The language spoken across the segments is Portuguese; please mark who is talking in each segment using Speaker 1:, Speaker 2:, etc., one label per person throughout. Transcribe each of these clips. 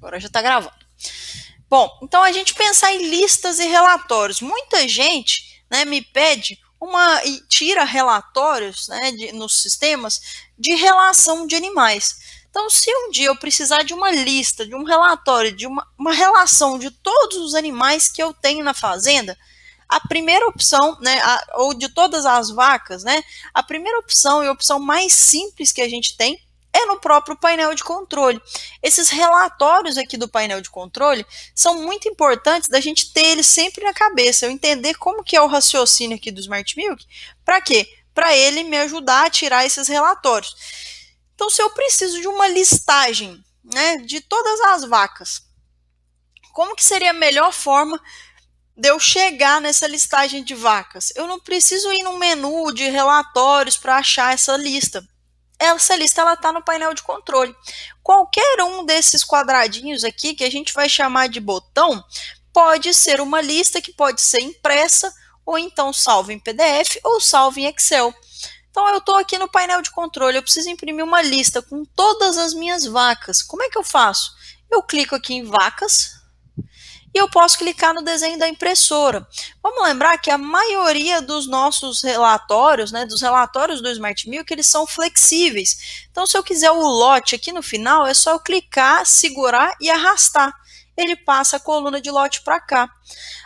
Speaker 1: Agora já está gravando. Bom, então a gente pensar em listas e relatórios. Muita gente, né, me pede e tira relatórios, né, nos sistemas de relação de animais. Então, se um dia eu precisar de uma lista, de um relatório, de uma relação de todos os animais que eu tenho na fazenda, a primeira opção, né, ou de todas as vacas, né, a primeira opção e a opção mais simples que a gente tem é no próprio painel de controle. Esses relatórios aqui do painel de controle são muito importantes da gente ter eles sempre na cabeça, eu entender como que é o raciocínio aqui do Smart Milk, para quê? Para ele me ajudar a tirar esses relatórios. Então, se eu preciso de uma listagem, né, de todas as vacas, como que seria a melhor forma de eu chegar nessa listagem de vacas? Eu não preciso ir no menu de relatórios para achar essa lista. Essa lista está no painel de controle. Qualquer um desses quadradinhos aqui, que a gente vai chamar de botão, pode ser uma lista que pode ser impressa, ou então salva em PDF ou salva em Excel. Então, eu estou aqui no painel de controle, eu preciso imprimir uma lista com todas as minhas vacas. Como é que eu faço? Eu clico aqui em vacas, e eu posso clicar no desenho da impressora. Vamos lembrar que a maioria dos nossos relatórios, né, dos relatórios do Smart Milk, eles são flexíveis. Então, se eu quiser o lote aqui no final, é só eu clicar, segurar e arrastar. Ele passa a coluna de lote para cá.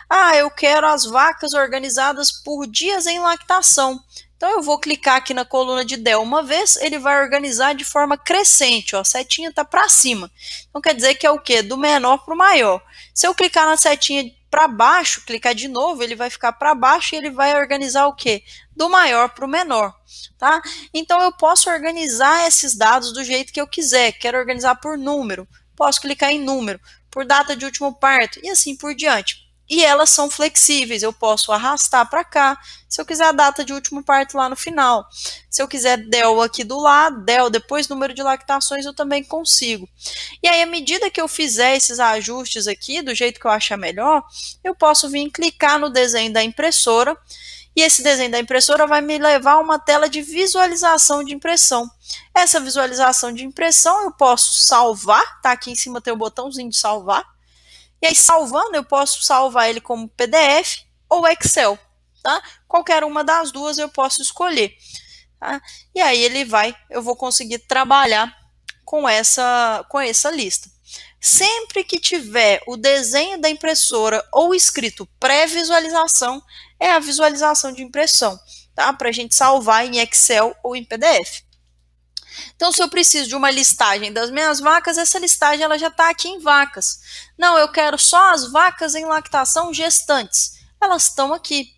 Speaker 1: Ah, eu quero as vacas organizadas por dias em lactação. Então, eu vou clicar aqui na coluna de DEL uma vez, ele vai organizar de forma crescente, ó, a setinha está para cima. Então, quer dizer que é o quê? Do menor para o maior. Se eu clicar na setinha para baixo, clicar de novo, ele vai ficar para baixo e ele vai organizar o quê? Do maior para o menor, tá? Então, eu posso organizar esses dados do jeito que eu quiser. Quero organizar por número, posso clicar em número, por data de último parto e assim por diante. E elas são flexíveis, eu posso arrastar para cá, se eu quiser a data de último parto lá no final. Se eu quiser DEL aqui do lado, DEL depois número de lactações, eu também consigo. E aí, à medida que eu fizer esses ajustes aqui, do jeito que eu achar melhor, eu posso vir clicar no desenho da impressora, e esse desenho da impressora vai me levar a uma tela de visualização de impressão. Essa visualização de impressão eu posso salvar, tá? Aqui em cima tem o botãozinho de salvar. E aí, salvando, eu posso salvar ele como PDF ou Excel, tá? Qualquer uma das duas eu posso escolher, tá? E aí eu vou conseguir trabalhar com essa lista. Sempre que tiver o desenho da impressora ou escrito pré-visualização, é a visualização de impressão, tá? Para a gente salvar em Excel ou em PDF. Então, se eu preciso de uma listagem das minhas vacas, essa listagem ela já está aqui em vacas. Não, eu quero só as vacas em lactação gestantes. Elas estão aqui.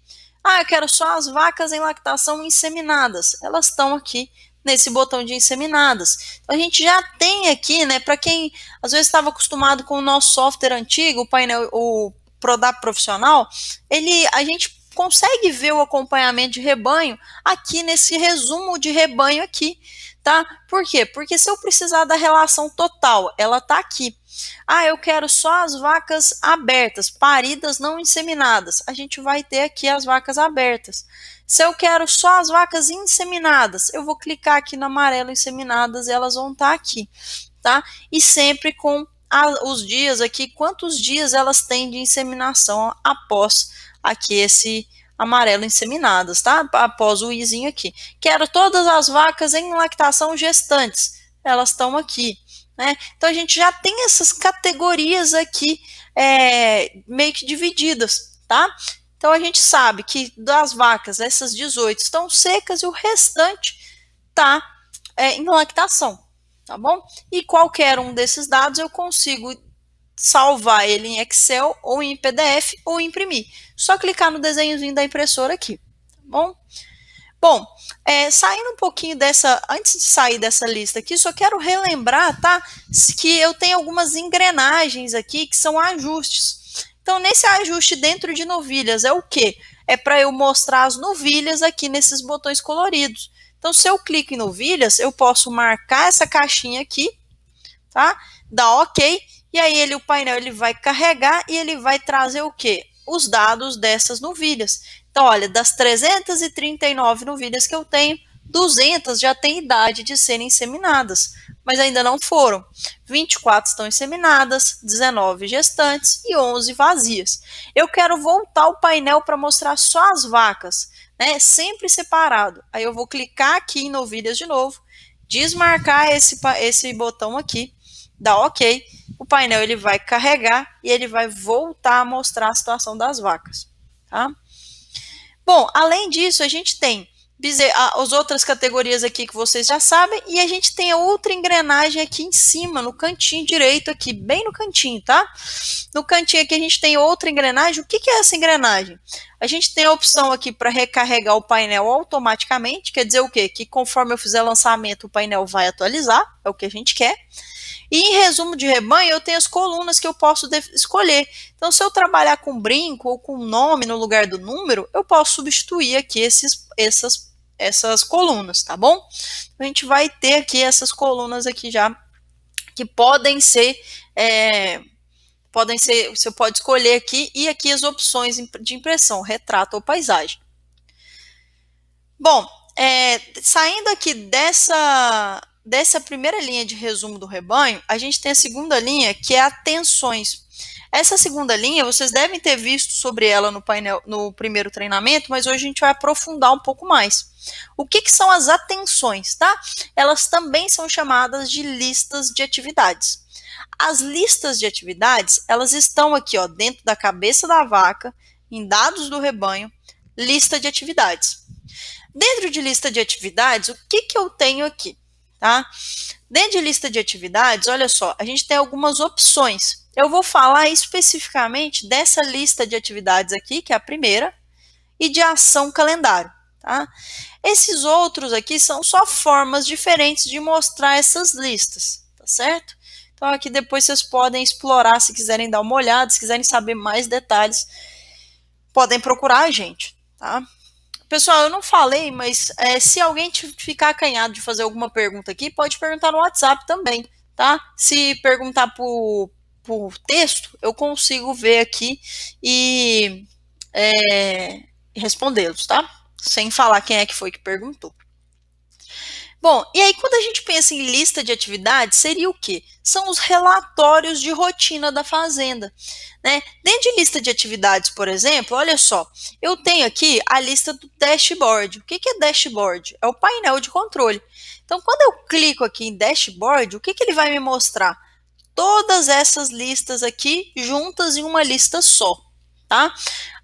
Speaker 1: Ah, eu quero só as vacas em lactação inseminadas. Elas estão aqui nesse botão de inseminadas. Então, a gente já tem aqui, né, para quem às vezes estava acostumado com o nosso software antigo, o painel, o Prodap Profissional, a gente consegue ver o acompanhamento de rebanho aqui nesse resumo de rebanho aqui. Tá? Por quê? Porque se eu precisar da relação total, ela está aqui. Ah, eu quero só as vacas abertas, paridas não inseminadas. A gente vai ter aqui as vacas abertas. Se eu quero só as vacas inseminadas, eu vou clicar aqui no amarelo inseminadas e elas vão estar aqui, tá? E sempre com os dias aqui, quantos dias elas têm de inseminação após aqui esse amarelo inseminadas, tá? Após o izinho aqui. Quero todas as vacas em lactação gestantes. Elas estão aqui, né? Então, a gente já tem essas categorias aqui meio que divididas, tá? Então, a gente sabe que das vacas, essas 18 estão secas e o restante está em lactação, tá bom? E qualquer um desses dados eu consigo salvar ele em Excel ou em PDF ou imprimir. Só clicar no desenhozinho da impressora aqui, tá bom? Bom, saindo um pouquinho antes de sair dessa lista aqui, só quero relembrar, tá, que eu tenho algumas engrenagens aqui que são ajustes. Então, nesse ajuste dentro de novilhas é o quê? É para eu mostrar as novilhas aqui nesses botões coloridos. Então, se eu clico em novilhas, eu posso marcar essa caixinha aqui, tá? Dar OK. E aí o painel ele vai carregar e ele vai trazer o quê? Os dados dessas novilhas. Então, olha, das 339 novilhas que eu tenho, 200 já têm idade de serem inseminadas. mas ainda não foram. 24 estão inseminadas, 19 gestantes e 11 vazias. Eu quero voltar o painel para mostrar só as vacas, né, sempre separado. Aí eu vou clicar aqui em novilhas de novo, desmarcar esse botão aqui, dar OK, o painel ele vai carregar e ele vai voltar a mostrar a situação das vacas, tá? Bom, além disso, a gente tem as outras categorias aqui que vocês já sabem, e a gente tem a outra engrenagem aqui em cima, no cantinho direito aqui, bem no cantinho, tá? No cantinho aqui a gente tem outra engrenagem. O que é essa engrenagem? A gente tem a opção aqui para recarregar o painel automaticamente, quer dizer o quê? Que conforme eu fizer lançamento, o painel vai atualizar, é o que a gente quer. E em resumo de rebanho, eu tenho as colunas que eu posso escolher. Então, se eu trabalhar com brinco ou com nome no lugar do número, eu posso substituir aqui essas colunas, tá bom? A gente vai ter aqui essas colunas aqui já, que podem ser, você pode escolher aqui, e aqui as opções de impressão, retrato ou paisagem. Bom, saindo aqui dessa primeira linha de resumo do rebanho, a gente tem a segunda linha, que é atenções. Essa segunda linha, vocês devem ter visto sobre ela no painel, no primeiro treinamento, mas hoje a gente vai aprofundar um pouco mais. O que são as atenções, tá? Elas também são chamadas de listas de atividades. As listas de atividades, elas estão aqui, ó, dentro da cabeça da vaca, em dados do rebanho, lista de atividades. Dentro de lista de atividades, o que eu tenho aqui? Tá? Dentro de lista de atividades, olha só, a gente tem algumas opções. Eu vou falar especificamente dessa lista de atividades aqui, que é a primeira, e de ação calendário. Tá? Esses outros aqui são só formas diferentes de mostrar essas listas, tá certo? Então aqui depois vocês podem explorar, se quiserem dar uma olhada, se quiserem saber mais detalhes, podem procurar a gente, tá? Pessoal, eu não falei, mas se alguém ficar acanhado de fazer alguma pergunta aqui, pode perguntar no WhatsApp também, tá? Se perguntar por texto, eu consigo ver aqui e respondê-los, tá? Sem falar quem é que foi que perguntou. Bom, e aí quando a gente pensa em lista de atividades, seria o quê? São os relatórios de rotina da fazenda, né? Dentro de lista de atividades, por exemplo, olha só, eu tenho aqui a lista do dashboard. O que é dashboard? É o painel de controle. Então, quando eu clico aqui em dashboard, o que ele vai me mostrar? Todas essas listas aqui juntas em uma lista só, tá?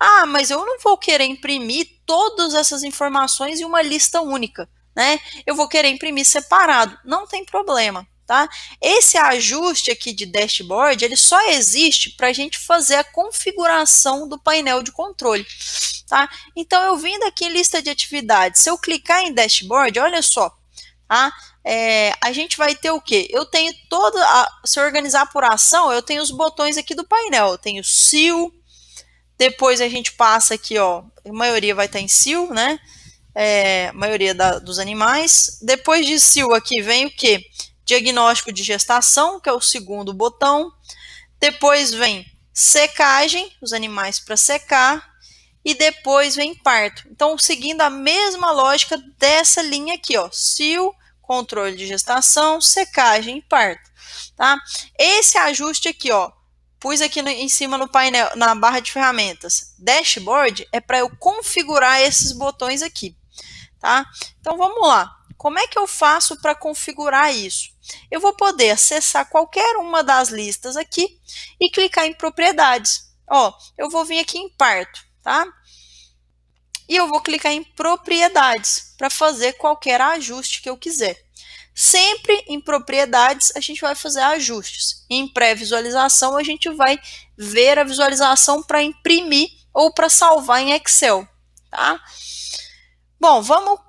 Speaker 1: Ah, mas eu não vou querer imprimir todas essas informações em uma lista única, né? Eu vou querer imprimir separado, não tem problema, tá? Esse ajuste aqui de dashboard, ele só existe para a gente fazer a configuração do painel de controle, tá? Então, eu vindo aqui em lista de atividades, se eu clicar em dashboard, olha só, tá? A gente vai ter o quê? Eu tenho se eu organizar por ação, eu tenho os botões aqui do painel, eu tenho cio, depois a gente passa aqui, ó, a maioria vai estar em cio, né? A maioria dos animais. Depois de cio aqui vem o que? Diagnóstico de gestação, que é o segundo botão. Depois vem secagem, os animais para secar. E depois vem parto. Então, seguindo a mesma lógica dessa linha aqui, ó, cio, controle de gestação, secagem e parto. Tá? Esse ajuste aqui, ó, pus aqui em cima no painel, na barra de ferramentas, dashboard, é para eu configurar esses botões aqui. Tá? Então, vamos lá. Como é que eu faço para configurar isso? Eu vou poder acessar qualquer uma das listas aqui e clicar em propriedades. Ó, eu vou vir aqui em parto, tá? E eu vou clicar em propriedades para fazer qualquer ajuste que eu quiser. Sempre em propriedades a gente vai fazer ajustes. Em pré-visualização a gente vai ver a visualização para imprimir ou para salvar em Excel, tá? Bom, vamos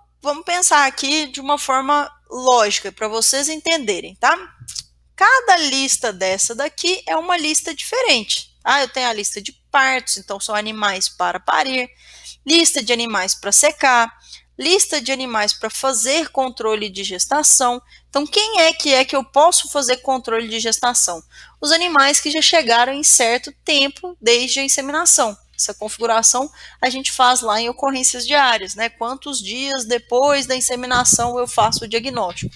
Speaker 1: pensar aqui de uma forma lógica para vocês entenderem, tá? Cada lista dessa daqui é uma lista diferente, tá? Eu tenho a lista de partos, então são animais para parir, lista de animais para secar, lista de animais para fazer controle de gestação. Então, quem é que eu posso fazer controle de gestação? Os animais que já chegaram em certo tempo desde a inseminação. Essa configuração a gente faz lá em ocorrências diárias, né? Quantos dias depois da inseminação eu faço o diagnóstico.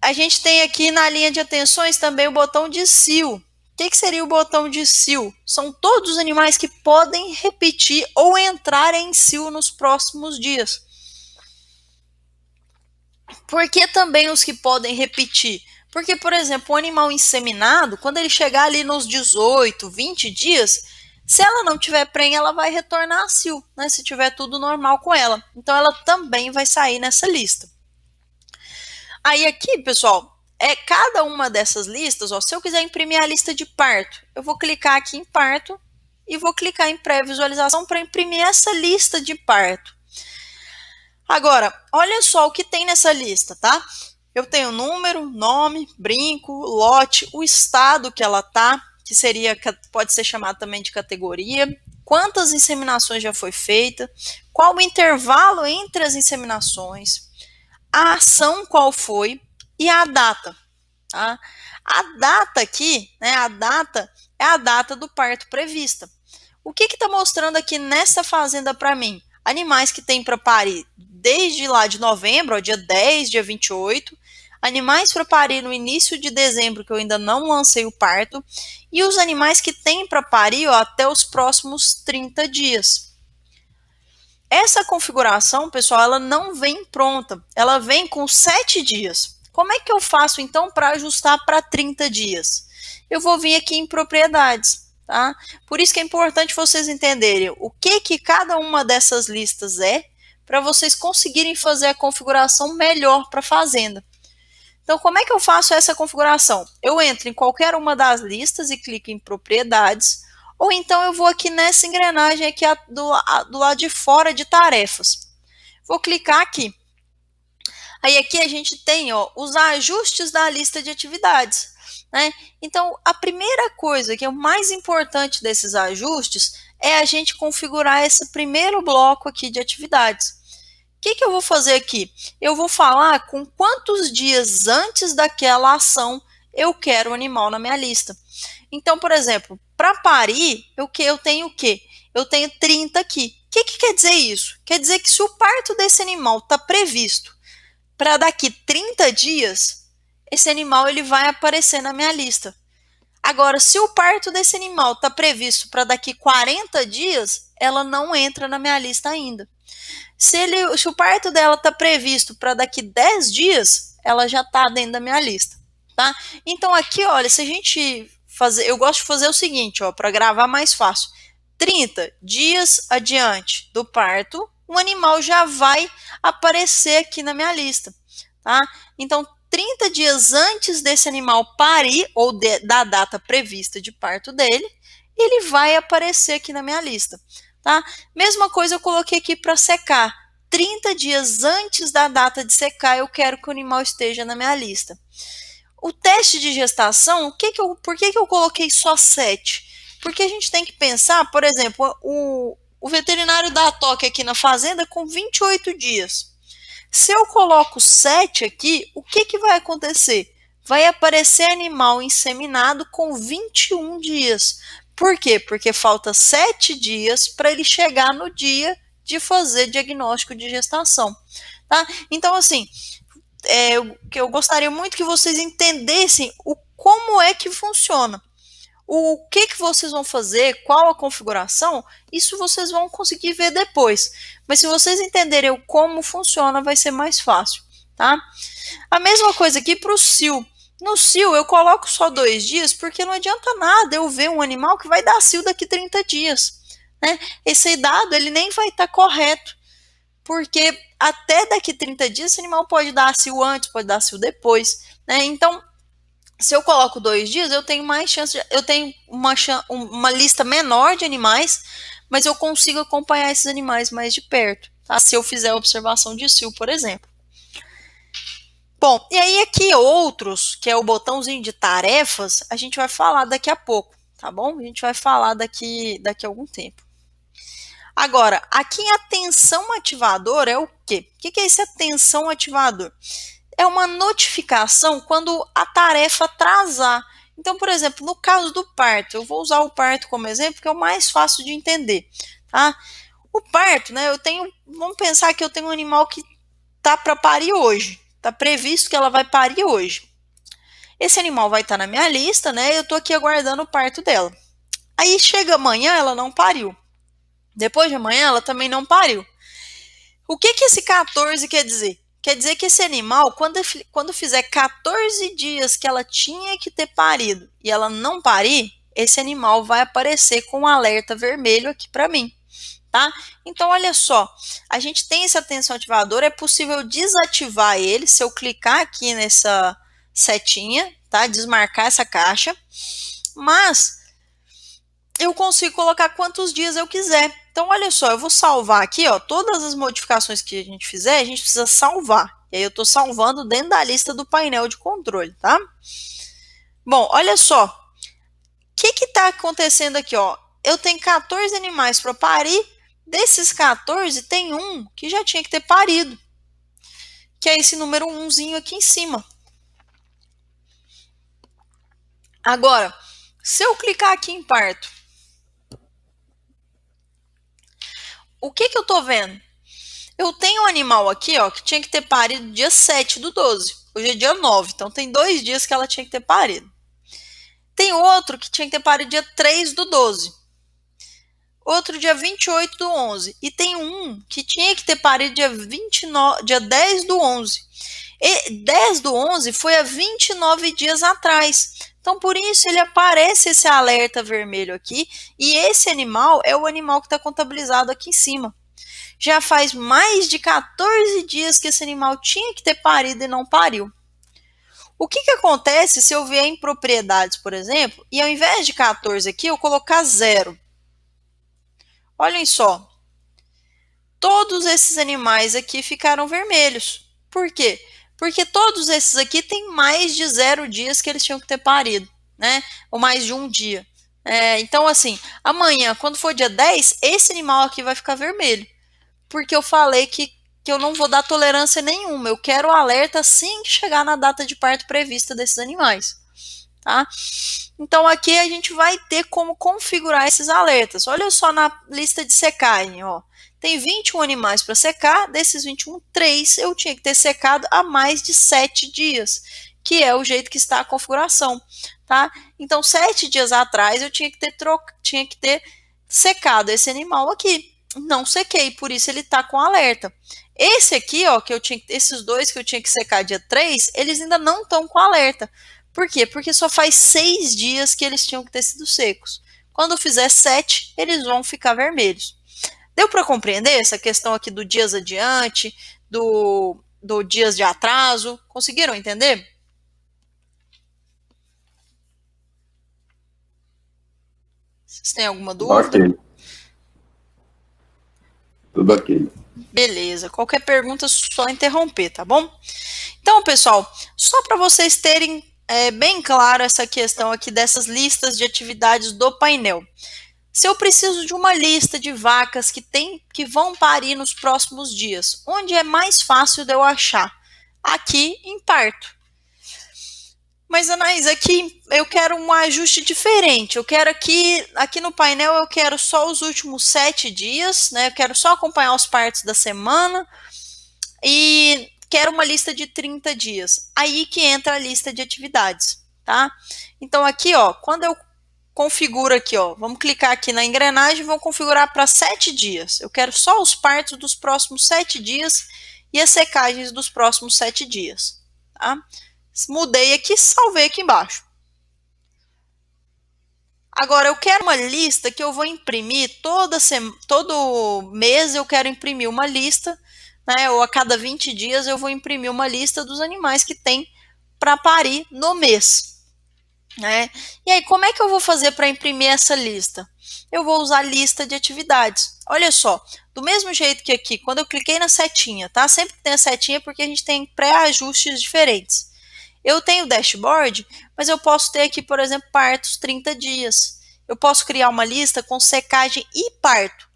Speaker 1: A gente tem aqui na linha de atenções também o botão de cio. O que seria o botão de cio? São todos os animais que podem repetir ou entrar em cio nos próximos dias. Por que também os que podem repetir? Porque, por exemplo, o animal inseminado, quando ele chegar ali nos 18, 20 dias, se ela não tiver prenha, ela vai retornar a cio, né? Se tiver tudo normal com ela. Então, ela também vai sair nessa lista. Aí aqui, pessoal, cada uma dessas listas, ó, se eu quiser imprimir a lista de parto, eu vou clicar aqui em parto e vou clicar em pré-visualização para imprimir essa lista de parto. Agora, olha só o que tem nessa lista, tá? Eu tenho número, nome, brinco, lote, o estado que ela tá, que pode ser chamado também de categoria, quantas inseminações já foi feita, qual o intervalo entre as inseminações, a ação qual foi e a data, tá? A data aqui, né, a data é a data do parto prevista. O que está mostrando aqui nessa fazenda para mim? Animais que têm para parir desde lá de novembro, ó, dia 10, dia 28, animais para parir no início de dezembro, que eu ainda não lancei o parto, e os animais que têm para parir, ó, até os próximos 30 dias. Essa configuração, pessoal, ela não vem pronta, ela vem com 7 dias. Como é que eu faço, então, para ajustar para 30 dias? Eu vou vir aqui em propriedades, tá? Por isso que é importante vocês entenderem o que cada uma dessas listas é, para vocês conseguirem fazer a configuração melhor para a fazenda. Então, como é que eu faço essa configuração? Eu entro em qualquer uma das listas e clico em propriedades, ou então eu vou aqui nessa engrenagem aqui do lado de fora de tarefas. Vou clicar aqui. Aí aqui a gente tem, ó, os ajustes da lista de atividades, né? Então, a primeira coisa que é o mais importante desses ajustes é a gente configurar esse primeiro bloco aqui de atividades. O que eu vou fazer aqui? Eu vou falar com quantos dias antes daquela ação eu quero o animal na minha lista. Então, por exemplo, para parir, eu tenho o quê? Eu tenho 30 aqui. O que quer dizer isso? Quer dizer que se o parto desse animal está previsto para daqui 30 dias, esse animal ele vai aparecer na minha lista. Agora, se o parto desse animal está previsto para daqui 40 dias, ela não entra na minha lista ainda. Se o parto dela está previsto para daqui 10 dias, ela já está dentro da minha lista, tá? Então aqui, olha, se a gente fazer, eu gosto de fazer o seguinte, ó, para gravar mais fácil. 30 dias adiante do parto, o animal já vai aparecer aqui na minha lista, tá? Então, 30 dias antes desse animal parir, ou da data prevista de parto dele, ele vai aparecer aqui na minha lista. Tá? Mesma coisa eu coloquei aqui para secar. 30 dias antes da data de secar, eu quero que o animal esteja na minha lista. O teste de gestação, por que eu coloquei só 7? Porque a gente tem que pensar, por exemplo, o veterinário dá toque aqui na fazenda com 28 dias. Se eu coloco 7 aqui, o que vai acontecer? Vai aparecer animal inseminado com 21 dias. Por quê? Porque falta 7 dias para ele chegar no dia de fazer diagnóstico de gestação. Tá? Então, assim, eu gostaria muito que vocês entendessem como é que funciona. O que vocês vão fazer, qual a configuração, isso vocês vão conseguir ver depois. Mas se vocês entenderem como funciona, vai ser mais fácil. Tá? A mesma coisa aqui para o cio. No cio, eu coloco só 2 dias, porque não adianta nada eu ver um animal que vai dar cio daqui 30 dias. Né? Esse dado ele nem vai estar correto, porque até daqui 30 dias esse animal pode dar cio antes, pode dar cio depois. Né? Então, se eu coloco 2 dias, eu tenho mais chance, eu tenho uma lista menor de animais, mas eu consigo acompanhar esses animais mais de perto, tá? Se eu fizer observação de cio, por exemplo. Bom, e aí aqui outros, que é o botãozinho de tarefas, a gente vai falar daqui a pouco, tá bom? A gente vai falar daqui a algum tempo. Agora, aqui em atenção ativador é o quê? O que é esse atenção ativador? É uma notificação quando a tarefa atrasar. Então, por exemplo, no caso do parto, eu vou usar o parto como exemplo, que é o mais fácil de entender, tá? O parto, né, vamos pensar que eu tenho um animal que tá para parir hoje. Tá previsto que ela vai parir hoje. Esse animal vai estar na minha lista, né? Eu tô aqui aguardando o parto dela. Aí chega amanhã, ela não pariu. Depois de amanhã, ela também não pariu. O que esse 14 quer dizer? Quer dizer que esse animal, quando fizer 14 dias que ela tinha que ter parido e ela não parir, esse animal vai aparecer com um alerta vermelho aqui para mim, tá? Então, olha só, a gente tem esse atenção ativador, é possível desativar ele se eu clicar aqui nessa setinha, tá? Desmarcar essa caixa, mas eu consigo colocar quantos dias eu quiser. Então, olha só, eu vou salvar aqui, ó, todas as modificações que a gente fizer, a gente precisa salvar. E aí eu estou salvando dentro da lista do painel de controle, tá? Bom, olha só, o que está acontecendo aqui, ó? Eu tenho 14 animais para parir, desses 14 tem um que já tinha que ter parido, que é esse número 1zinho aqui em cima. Agora, se eu clicar aqui em parto, o que eu estou vendo? Eu tenho um animal aqui, ó, que tinha que ter parido dia 7/12. Hoje é dia 9, então tem 2 dias que ela tinha que ter parido. Tem outro que tinha que ter parido dia 3/12. Outro dia 28/11. E tem um que tinha que ter parido dia 10/11. E 10/11 foi há 29 dias atrás. Então, por isso, ele aparece esse alerta vermelho aqui. E esse animal é o animal que está contabilizado aqui em cima. Já faz mais de 14 dias que esse animal tinha que ter parido e não pariu. O que acontece se eu vier em propriedades, por exemplo, e ao invés de 14 aqui, eu colocar 0? Olhem só. Todos esses animais aqui ficaram vermelhos. Por quê? Porque todos esses aqui têm mais de 0 dias que eles tinham que ter parido, né? Ou mais de 1 dia. Então, assim, amanhã, quando for dia 10, esse animal aqui vai ficar vermelho. Porque eu falei que eu não vou dar tolerância nenhuma. Eu quero o alerta assim que chegar na data de parto prevista desses animais. Tá? Então, aqui a gente vai ter como configurar esses alertas. Olha só na lista de secagem, ó. Tem 21 animais para secar, desses 21, 3 eu tinha que ter secado há mais de 7 dias, que é o jeito que está a configuração, tá? Então, 7 dias atrás eu tinha que ter secado esse animal aqui. Não sequei, por isso ele está com alerta. Esse aqui, ó, esses dois que eu tinha que secar dia 3, eles ainda não estão com alerta. Por quê? Porque só faz 6 dias que eles tinham que ter sido secos. Quando eu fizer 7, eles vão ficar vermelhos. Deu para compreender essa questão aqui do dias adiante, do dias de atraso? Conseguiram entender? Vocês têm alguma dúvida?
Speaker 2: Ok. Tudo ok.
Speaker 1: Beleza. Qualquer pergunta, só interromper, tá bom? Então, pessoal, só para vocês terem bem claro essa questão aqui dessas listas de atividades do painel. Se eu preciso de uma lista de vacas que vão parir nos próximos dias, onde é mais fácil de eu achar? Aqui em parto. Mas, Anaís, aqui eu quero um ajuste diferente. Eu quero aqui no painel, eu quero só os últimos 7 dias, né? Eu quero só acompanhar os partos da semana e quero uma lista de 30 dias. Aí que entra a lista de atividades, tá? Então, aqui, ó, quando eu configuro aqui, ó, vamos clicar aqui na engrenagem e vamos configurar para 7 dias. Eu quero só os partos dos próximos 7 dias e as secagens dos próximos 7 dias, tá? Mudei aqui, salvei aqui embaixo. Agora, eu quero uma lista que eu vou imprimir todo mês eu quero imprimir uma lista, né, ou a cada 20 dias eu vou imprimir uma lista dos animais que tem para parir no mês. Né? E aí, como é que eu vou fazer para imprimir essa lista? Eu vou usar lista de atividades. Olha só, do mesmo jeito que aqui, quando eu cliquei na setinha, tá? Sempre que tem a setinha porque a gente tem pré-ajustes diferentes. Eu tenho dashboard, mas eu posso ter aqui, por exemplo, partos 30 dias. Eu posso criar uma lista com secagem e parto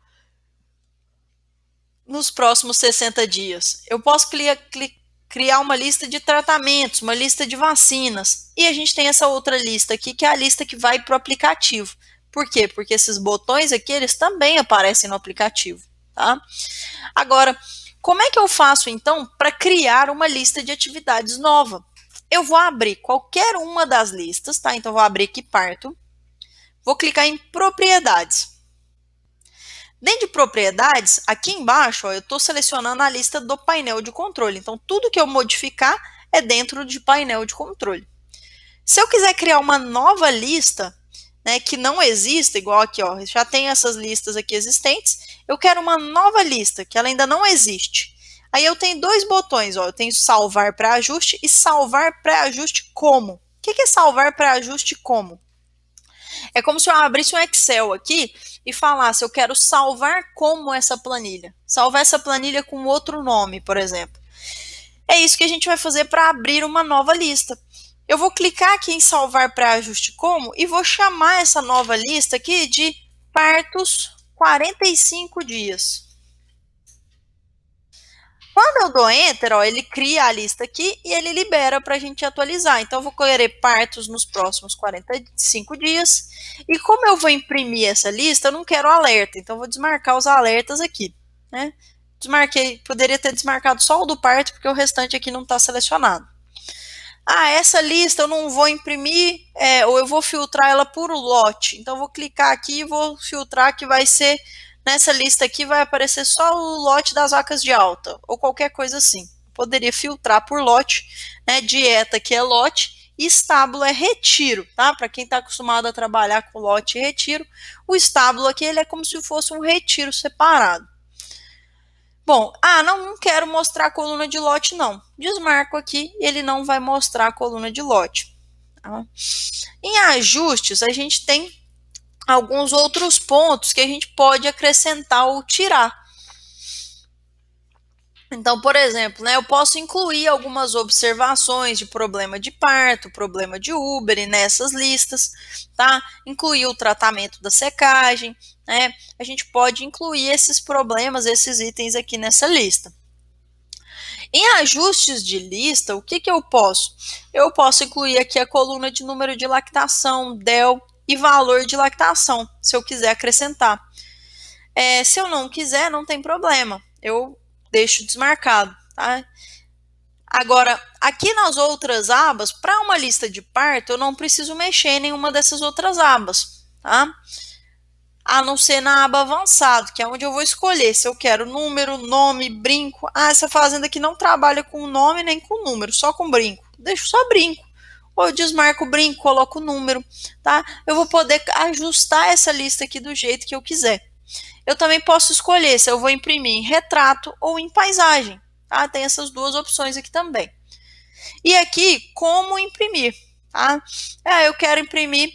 Speaker 1: nos próximos 60 dias. Eu posso criar uma lista de tratamentos, uma lista de vacinas. E a gente tem essa outra lista aqui, que é a lista que vai para o aplicativo. Por quê? Porque esses botões aqui, eles também aparecem no aplicativo. Tá? Agora, Como é que eu faço, então, para criar uma lista de atividades nova? Eu vou abrir qualquer uma das listas, tá? Então, vou abrir aqui Parto, vou clicar em Propriedades. Dentro de Propriedades, aqui embaixo, ó, eu estou selecionando a lista do painel de controle. Então, tudo que eu modificar é dentro de painel de controle. Se eu quiser criar uma nova lista, né, que não exista, igual aqui, ó, já tem essas listas aqui existentes, eu quero uma nova lista, que ela ainda não existe. Aí eu tenho dois botões, ó, eu tenho salvar para ajuste e salvar para ajuste como. O que é salvar para ajuste como? É como se eu abrisse um Excel aqui e falasse, eu quero salvar como essa planilha. Salvar essa planilha com outro nome, por exemplo. É isso que a gente vai fazer para abrir uma nova lista. Eu vou clicar aqui em salvar para ajuste como e vou chamar essa nova lista aqui de partos 45 dias. Quando eu dou Enter, ó, ele cria a lista aqui e ele libera para a gente atualizar. Então, eu vou querer partos nos próximos 45 dias. E como eu vou imprimir essa lista, eu não quero alerta. Então, eu vou desmarcar os alertas aqui, né? Desmarquei, poderia ter desmarcado só o do parto, porque o restante aqui não está selecionado. Ah, essa lista eu não vou imprimir, ou eu vou filtrar ela por lote. Então, eu vou clicar aqui e vou filtrar que vai ser, nessa lista aqui vai aparecer só o lote das vacas de alta, ou qualquer coisa assim. Poderia filtrar por lote, né? Dieta que é lote, e estábulo é retiro, tá? Para quem está acostumado a trabalhar com lote e retiro, o estábulo aqui ele é como se fosse um retiro separado. Bom, não quero mostrar a coluna de lote, não. Desmarco aqui, ele não vai mostrar a coluna de lote. Tá? Em ajustes, a gente tem alguns outros pontos que a gente pode acrescentar ou tirar. Então, por exemplo, né, eu posso incluir algumas observações de problema de parto, problema de úbere nessas listas, tá? Incluir o tratamento da secagem, né? A gente pode incluir esses problemas, esses itens aqui nessa lista. Em ajustes de lista, o que eu posso? Eu posso incluir aqui a coluna de número de lactação, DEL e valor de lactação, se eu quiser acrescentar. Se eu não quiser, não tem problema. Eu deixo desmarcado, tá? Agora, aqui nas outras abas, para uma lista de parto, eu não preciso mexer em nenhuma dessas outras abas, tá? A não ser na aba avançado, que é onde eu vou escolher se eu quero número, nome, brinco. Essa fazenda aqui não trabalha com nome nem com número, só com brinco. Deixo só brinco. Ou eu desmarco o brinco, coloco o número, tá? Eu vou poder ajustar essa lista aqui do jeito que eu quiser. Eu também posso escolher se eu vou imprimir em retrato ou em paisagem, tá? Tem essas duas opções aqui também. E aqui, como imprimir, tá? Eu quero imprimir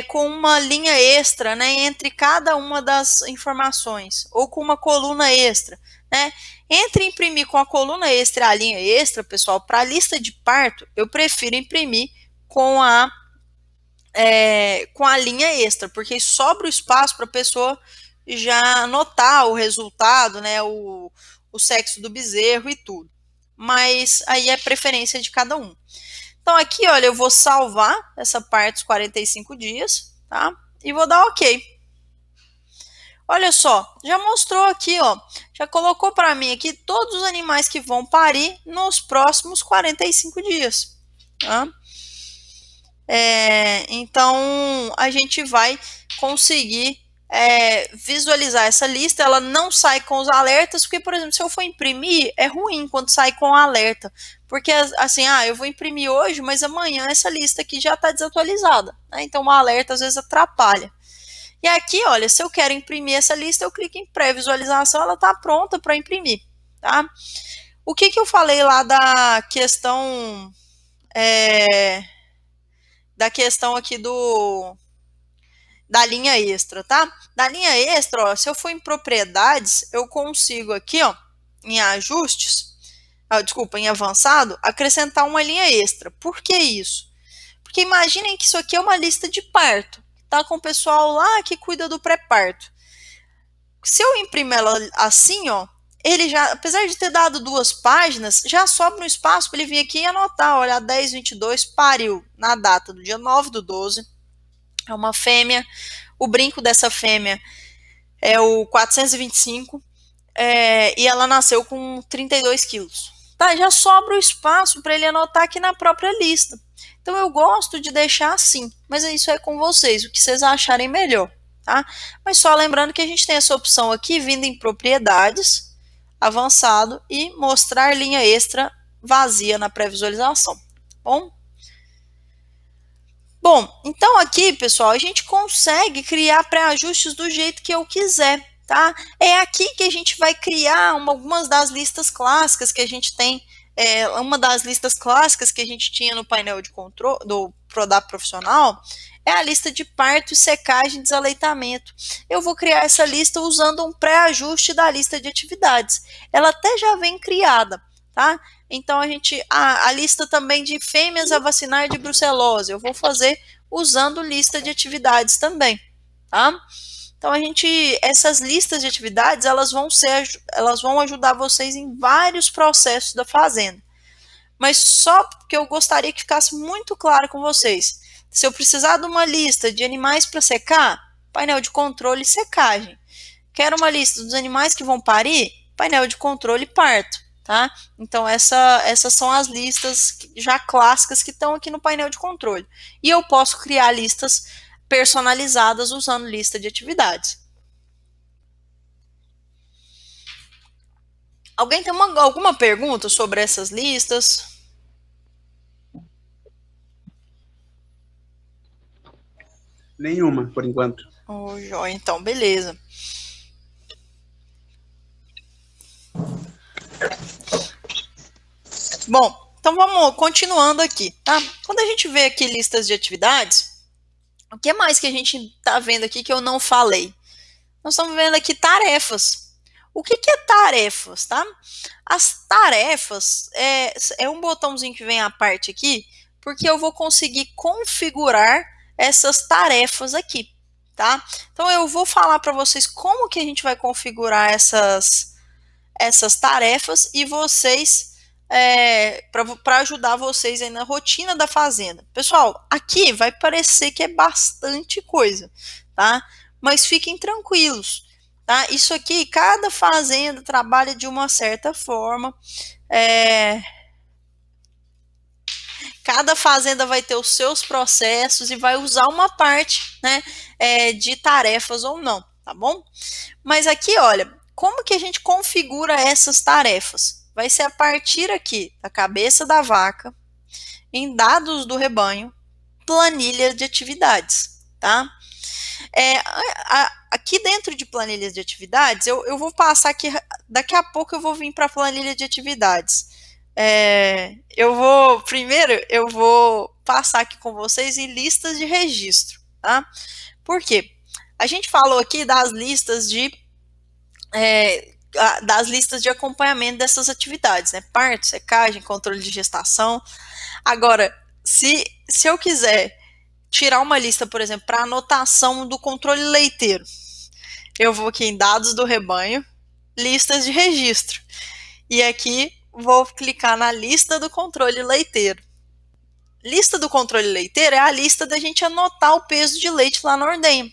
Speaker 1: com uma linha extra, né, entre cada uma das informações, ou com uma coluna extra, né? Entre imprimir com a coluna extra e a linha extra, pessoal, para a lista de parto, eu prefiro imprimir com a linha extra, porque sobra o espaço para a pessoa já anotar o resultado, né, o sexo do bezerro e tudo. Mas aí é preferência de cada um. Então aqui, olha, eu vou salvar essa parte dos 45 dias, tá? E vou dar OK. Olha só, já mostrou aqui, ó, já colocou para mim aqui todos os animais que vão parir nos próximos 45 dias, tá? Então, a gente vai conseguir visualizar essa lista. Ela não sai com os alertas, porque, por exemplo, se eu for imprimir, é ruim quando sai com alerta, porque assim, eu vou imprimir hoje, mas amanhã essa lista aqui já está desatualizada, né? Então o alerta às vezes atrapalha. E aqui, olha, se eu quero imprimir essa lista, eu clico em pré-visualização, ela está pronta para imprimir, tá? O que eu falei lá da questão aqui da linha extra, tá? Da linha extra, ó, se eu for em propriedades, eu consigo aqui, ó, em ajustes, desculpa, em avançado, acrescentar uma linha extra. Por que isso? Porque imaginem que isso aqui é uma lista de parto, tá? Com o pessoal lá que cuida do pré-parto. Se eu imprimir ela assim, ó, ele já, apesar de ter dado 2 páginas, já sobra um espaço para ele vir aqui e anotar, olha, 10/22 pariu na data do dia 9/12, é uma fêmea, o brinco dessa fêmea é o 425, e ela nasceu com 32 quilos. Tá, já sobra o espaço para ele anotar aqui na própria lista. Então eu gosto de deixar assim, mas isso é com vocês, o que vocês acharem melhor, tá? Mas só lembrando que a gente tem essa opção aqui vindo em propriedades, avançado e mostrar linha extra vazia na pré-visualização, bom? Bom, então aqui, pessoal, a gente consegue criar pré-ajustes do jeito que eu quiser, tá? É aqui que a gente vai criar algumas das listas clássicas que a gente tem, uma das listas clássicas que a gente tinha no painel de controle do Prodap Profissional é a lista de parto, secagem e desaleitamento. Eu vou criar essa lista usando um pré-ajuste da lista de atividades. Ela até já vem criada, tá? Então, a lista também de fêmeas a vacinar de brucelose, eu vou fazer usando lista de atividades também, tá? Então, essas listas de atividades, elas vão ajudar vocês em vários processos da fazenda. Mas só porque eu gostaria que ficasse muito claro com vocês. Se eu precisar de uma lista de animais para secar, painel de controle e secagem. Quero uma lista dos animais que vão parir, painel de controle e parto, tá? Então, essas são as listas já clássicas que estão aqui no painel de controle. E eu posso criar listas personalizadas usando lista de atividades. Alguém tem alguma pergunta sobre essas listas?
Speaker 2: Nenhuma, por enquanto.
Speaker 1: Oh, joia, então, beleza. Bom, então vamos continuando aqui, tá? Quando a gente vê aqui listas de atividades, o que mais que a gente está vendo aqui que eu não falei? Nós estamos vendo aqui tarefas. O que é tarefas, tá? As tarefas é um botãozinho que vem à parte aqui, porque eu vou conseguir configurar essas tarefas aqui, tá? Então eu vou falar para vocês como que a gente vai configurar essas tarefas e vocês para ajudar vocês aí na rotina da fazenda. Pessoal, aqui vai parecer que é bastante coisa, tá? Mas fiquem tranquilos, tá? Isso aqui, cada fazenda trabalha de uma certa forma. Cada fazenda vai ter os seus processos e vai usar uma parte, né, de tarefas ou não, tá bom? Mas aqui, olha, como que a gente configura essas tarefas? Vai ser a partir aqui da cabeça da vaca, em dados do rebanho, planilha de atividades, tá? Aqui dentro de planilhas de atividades, eu vou passar aqui, daqui a pouco eu vou vir para a planilha de atividades. Primeiro eu vou passar aqui com vocês em listas de registro, tá? Por quê? A gente falou aqui das listas de acompanhamento dessas atividades, né? Parto, secagem, controle de gestação. Agora, se eu quiser tirar uma lista, por exemplo, para anotação do controle leiteiro, eu vou aqui em dados do rebanho, listas de registro. E aqui vou clicar na lista do controle leiteiro. Lista do controle leiteiro é a lista da gente anotar o peso de leite lá na ordenha.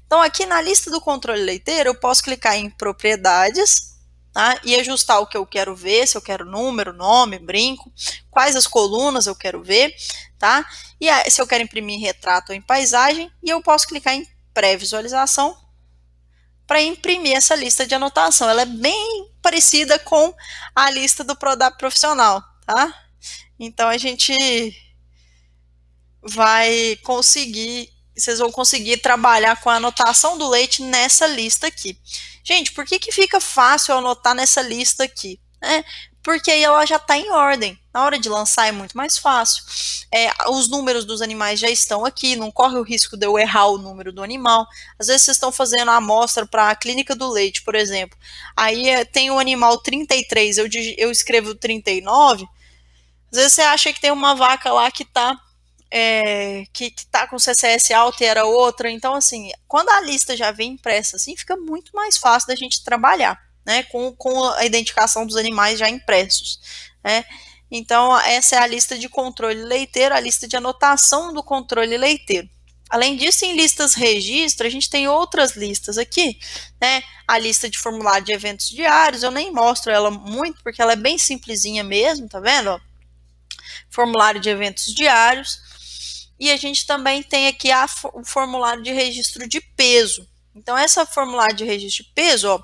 Speaker 1: Então, aqui na lista do controle leiteiro, eu posso clicar em propriedades, tá? E ajustar o que eu quero ver, se eu quero número, nome, brinco, quais as colunas eu quero ver, tá? E se eu quero imprimir em retrato ou em paisagem, e eu posso clicar em pré-visualização para imprimir essa lista de anotação. Ela é bem parecida com a lista do Prodap Profissional, tá? Então, a gente vai conseguir, vocês vão conseguir trabalhar com a anotação do leite nessa lista aqui. Gente, por que fica fácil anotar nessa lista aqui? Porque aí ela já está em ordem. Na hora de lançar é muito mais fácil. Os números dos animais já estão aqui, não corre o risco de eu errar o número do animal. Às vezes vocês estão fazendo a amostra para a clínica do leite, por exemplo. Aí tem o animal 33, eu escrevo 39. Às vezes você acha que tem uma vaca lá que está que tá com CCS alto e era outra. Então, assim, quando a lista já vem impressa, assim, fica muito mais fácil da gente trabalhar, né, com a identificação dos animais já impressos, né. Então, essa é a lista de controle leiteiro, a lista de anotação do controle leiteiro. Além disso, em listas registro, a gente tem outras listas aqui, né? A lista de formulário de eventos diários, eu nem mostro ela muito, porque ela é bem simplesinha mesmo, tá vendo? Formulário de eventos diários. E a gente também tem aqui o formulário de registro de peso. Então, essa formulário de registro de peso, ó,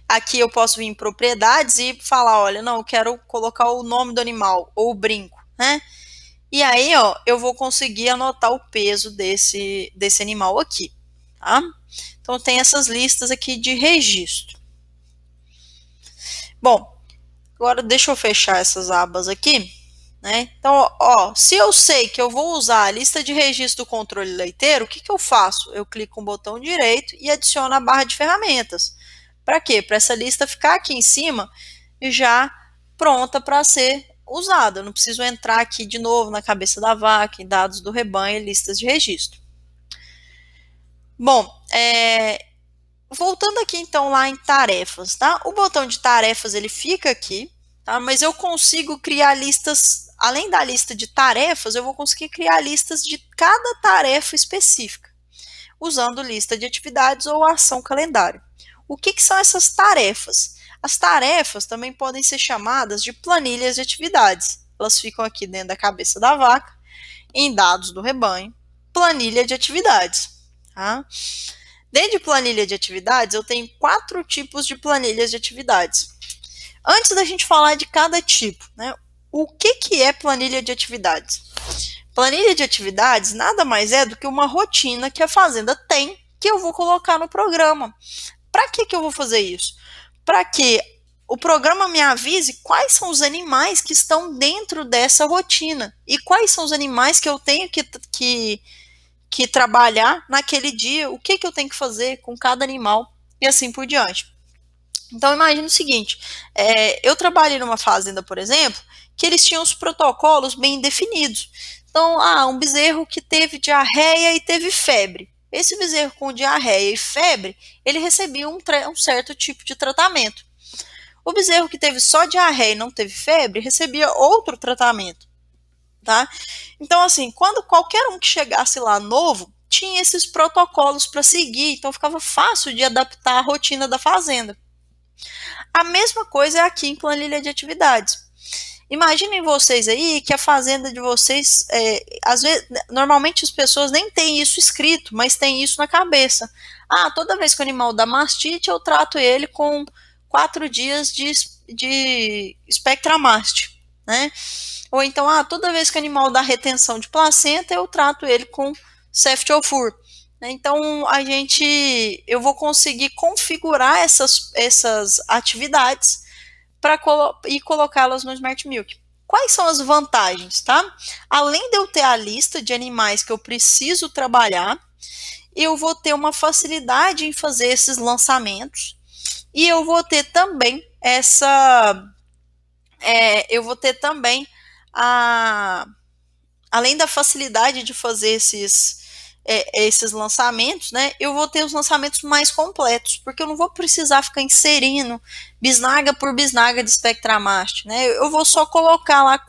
Speaker 1: aqui eu posso vir em propriedades e falar, olha, não, eu quero colocar o nome do animal, ou o brinco, né? E aí, ó, eu vou conseguir anotar o peso desse animal aqui, tá? Então, tem essas listas aqui de registro. Bom, agora deixa eu fechar essas abas aqui. Né? Então, ó, se eu sei que eu vou usar a lista de registro do controle leiteiro, o que eu faço? Eu clico com o botão direito e adiciono a barra de ferramentas. Para quê? Para essa lista ficar aqui em cima e já pronta para ser usada. Eu não preciso entrar aqui de novo na cabeça da vaca, em dados do rebanho e listas de registro. Bom, voltando aqui então lá em tarefas, tá? O botão de tarefas ele fica aqui, tá? Mas eu consigo criar listas, além da lista de tarefas, eu vou conseguir criar listas de cada tarefa específica, usando lista de atividades ou ação calendário. O que são essas tarefas? As tarefas também podem ser chamadas de planilhas de atividades. Elas ficam aqui dentro da cabeça da vaca, em dados do rebanho, planilha de atividades, tá? Dentro de planilha de atividades, eu tenho 4 tipos de planilhas de atividades. Antes da gente falar de cada tipo, né, o que é planilha de atividades? Planilha de atividades nada mais é do que uma rotina que a fazenda tem, que eu vou colocar no programa. Para que eu vou fazer isso? Para que o programa me avise quais são os animais que estão dentro dessa rotina e quais são os animais que eu tenho que trabalhar naquele dia, o que eu tenho que fazer com cada animal e assim por diante. Então, imagine o seguinte, eu trabalhei numa fazenda, por exemplo, que eles tinham os protocolos bem definidos. Então, um bezerro que teve diarreia e teve febre. Esse bezerro com diarreia e febre, ele recebia um certo tipo de tratamento. O bezerro que teve só diarreia e não teve febre, recebia outro tratamento. Tá? Então, assim, quando qualquer um que chegasse lá novo, tinha esses protocolos para seguir, então ficava fácil de adaptar a rotina da fazenda. A mesma coisa é aqui em planilha de atividades. Imaginem vocês aí que a fazenda de vocês, às vezes, normalmente as pessoas nem têm isso escrito, mas tem isso na cabeça. Toda vez que o animal dá mastite, eu trato ele com 4 dias de Spectramast, né? Ou então, toda vez que o animal dá retenção de placenta, eu trato ele com Ceftiofur. Então, eu vou conseguir configurar essas atividades para colocá-las no Smart Milk. Quais são as vantagens, tá? Além de eu ter a lista de animais que eu preciso trabalhar, eu vou ter uma facilidade em fazer esses lançamentos e eu vou ter também além da facilidade de fazer esses lançamentos, né, eu vou ter os lançamentos mais completos, porque eu não vou precisar ficar inserindo bisnaga por bisnaga de Spectramast, né, eu vou só colocar lá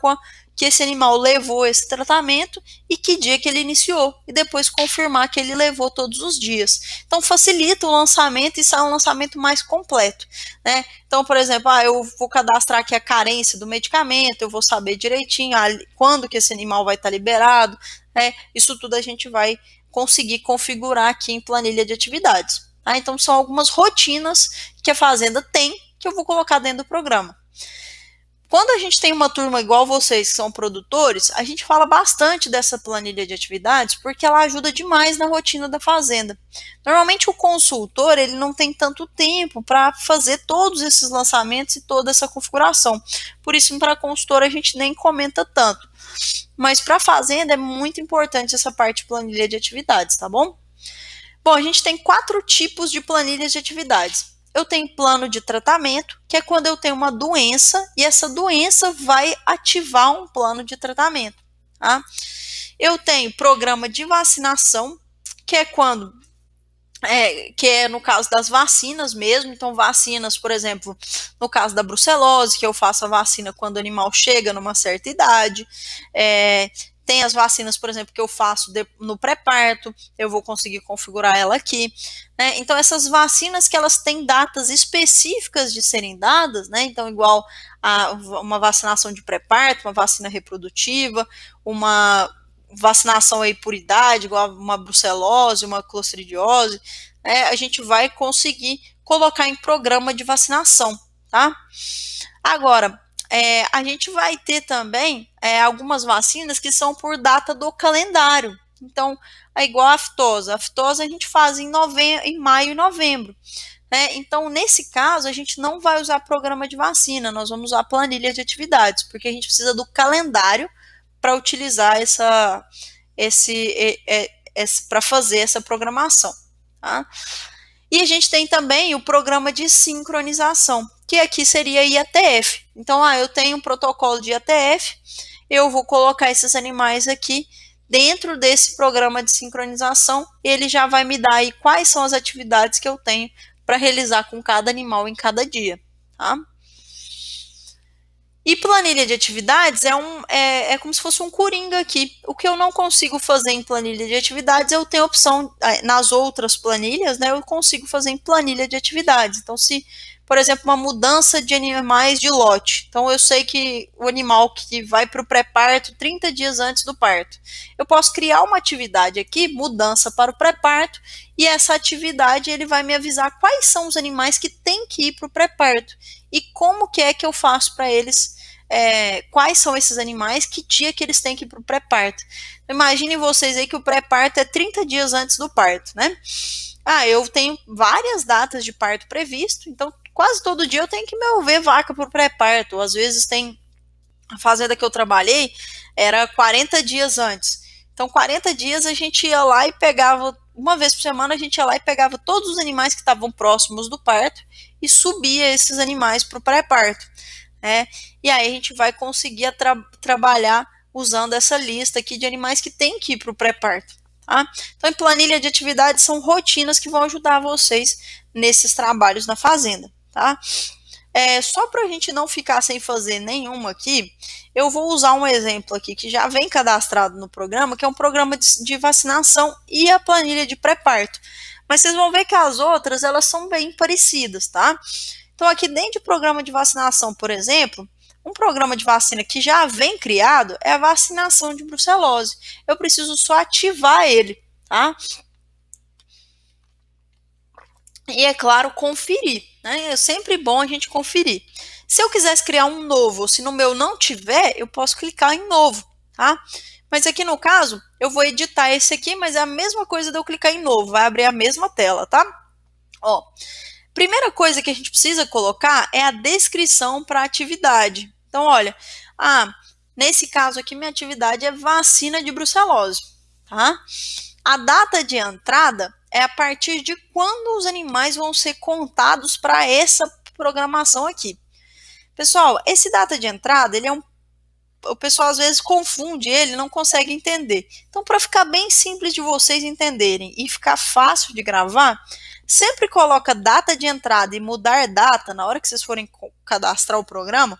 Speaker 1: que esse animal levou esse tratamento e que dia que ele iniciou, e depois confirmar que ele levou todos os dias. Então facilita o lançamento e sai um lançamento mais completo, né? Então, por exemplo, eu vou cadastrar aqui a carência do medicamento, eu vou saber direitinho quando que esse animal vai estar liberado, né? Isso tudo a gente vai conseguir configurar aqui em planilha de atividades. Tá? Então, são algumas rotinas que a fazenda tem que eu vou colocar dentro do programa. Quando a gente tem uma turma igual vocês, que são produtores, a gente fala bastante dessa planilha de atividades porque ela ajuda demais na rotina da fazenda. Normalmente o consultor ele não tem tanto tempo para fazer todos esses lançamentos e toda essa configuração. Por isso, para a consultora a gente nem comenta tanto. Mas para a fazenda é muito importante essa parte de planilha de atividades, tá bom? Bom, a gente tem 4 tipos de planilhas de atividades. Eu tenho plano de tratamento, que é quando eu tenho uma doença e essa doença vai ativar um plano de tratamento. Tá? Eu tenho programa de vacinação, que é quando que é no caso das vacinas mesmo, então vacinas, por exemplo, no caso da brucelose, que eu faço a vacina quando o animal chega numa certa idade, tem as vacinas, por exemplo, que eu faço no pré-parto, eu vou conseguir configurar ela aqui, né? Então, essas vacinas que elas têm datas específicas de serem dadas, né? Então, igual a uma vacinação de pré-parto, uma vacina reprodutiva, uma vacinação aí por idade, igual uma brucelose, uma clostridiose, né? A gente vai conseguir colocar em programa de vacinação, tá? Agora, a gente vai ter também algumas vacinas que são por data do calendário. Então, é igual a aftosa. A aftosa a gente faz em maio e novembro. Né? Então, nesse caso, a gente não vai usar programa de vacina, nós vamos usar planilha de atividades, porque a gente precisa do calendário para utilizar para fazer essa programação. Tá? E a gente tem também o programa de sincronização, que aqui seria IATF. Então, eu tenho um protocolo de IATF, eu vou colocar esses animais aqui dentro desse programa de sincronização, ele já vai me dar aí quais são as atividades que eu tenho para realizar com cada animal em cada dia, tá? E planilha de atividades é como se fosse um coringa aqui. O que eu não consigo fazer em planilha de atividades, eu tenho opção nas outras planilhas, né? Eu consigo fazer em planilha de atividades. Então, se, por exemplo, uma mudança de animais de lote. Então, eu sei que o animal que vai para o pré-parto 30 dias antes do parto. Eu posso criar uma atividade aqui, mudança para o pré-parto, e essa atividade ele vai me avisar quais são os animais que têm que ir para o pré-parto. E como que é que eu faço para eles, quais são esses animais, que dia que eles têm que ir para o pré-parto. Imaginem vocês aí que o pré-parto é 30 dias antes do parto, né? Eu tenho várias datas de parto previsto, então quase todo dia eu tenho que mover vaca para o pré-parto. Às vezes tem a fazenda que eu trabalhei, era 40 dias antes. Então 40 dias a gente ia lá e pegava, uma vez por semana a gente ia lá e pegava todos os animais que estavam próximos do parto e subia esses animais para o pré-parto, né? E aí a gente vai conseguir trabalhar usando essa lista aqui de animais que tem que ir para o pré-parto, tá? Então, em planilha de atividades são rotinas que vão ajudar vocês nesses trabalhos na fazenda, tá? Só para a gente não ficar sem fazer nenhuma aqui, eu vou usar um exemplo aqui que já vem cadastrado no programa, que é um programa de vacinação e a planilha de pré-parto. Mas vocês vão ver que as outras, elas são bem parecidas, tá? Então, aqui dentro do programa de vacinação, por exemplo, um programa de vacina que já vem criado é a vacinação de brucelose. Eu preciso só ativar ele, tá? E, é claro, conferir, né? É sempre bom a gente conferir. Se eu quisesse criar um novo, ou se no meu não tiver, eu posso clicar em novo, tá? Mas aqui no caso, eu vou editar esse aqui, mas é a mesma coisa de eu clicar em novo, vai abrir a mesma tela, tá? Ó, primeira coisa que a gente precisa colocar é a descrição para a atividade. Então, olha, nesse caso aqui, minha atividade é vacina de brucelose, tá? A data de entrada é a partir de quando os animais vão ser contados para essa programação aqui. Pessoal, esse data de entrada, o pessoal às vezes confunde ele, não consegue entender. Então, para ficar bem simples de vocês entenderem e ficar fácil de gravar, sempre coloca data de entrada e mudar data na hora que vocês forem cadastrar o programa,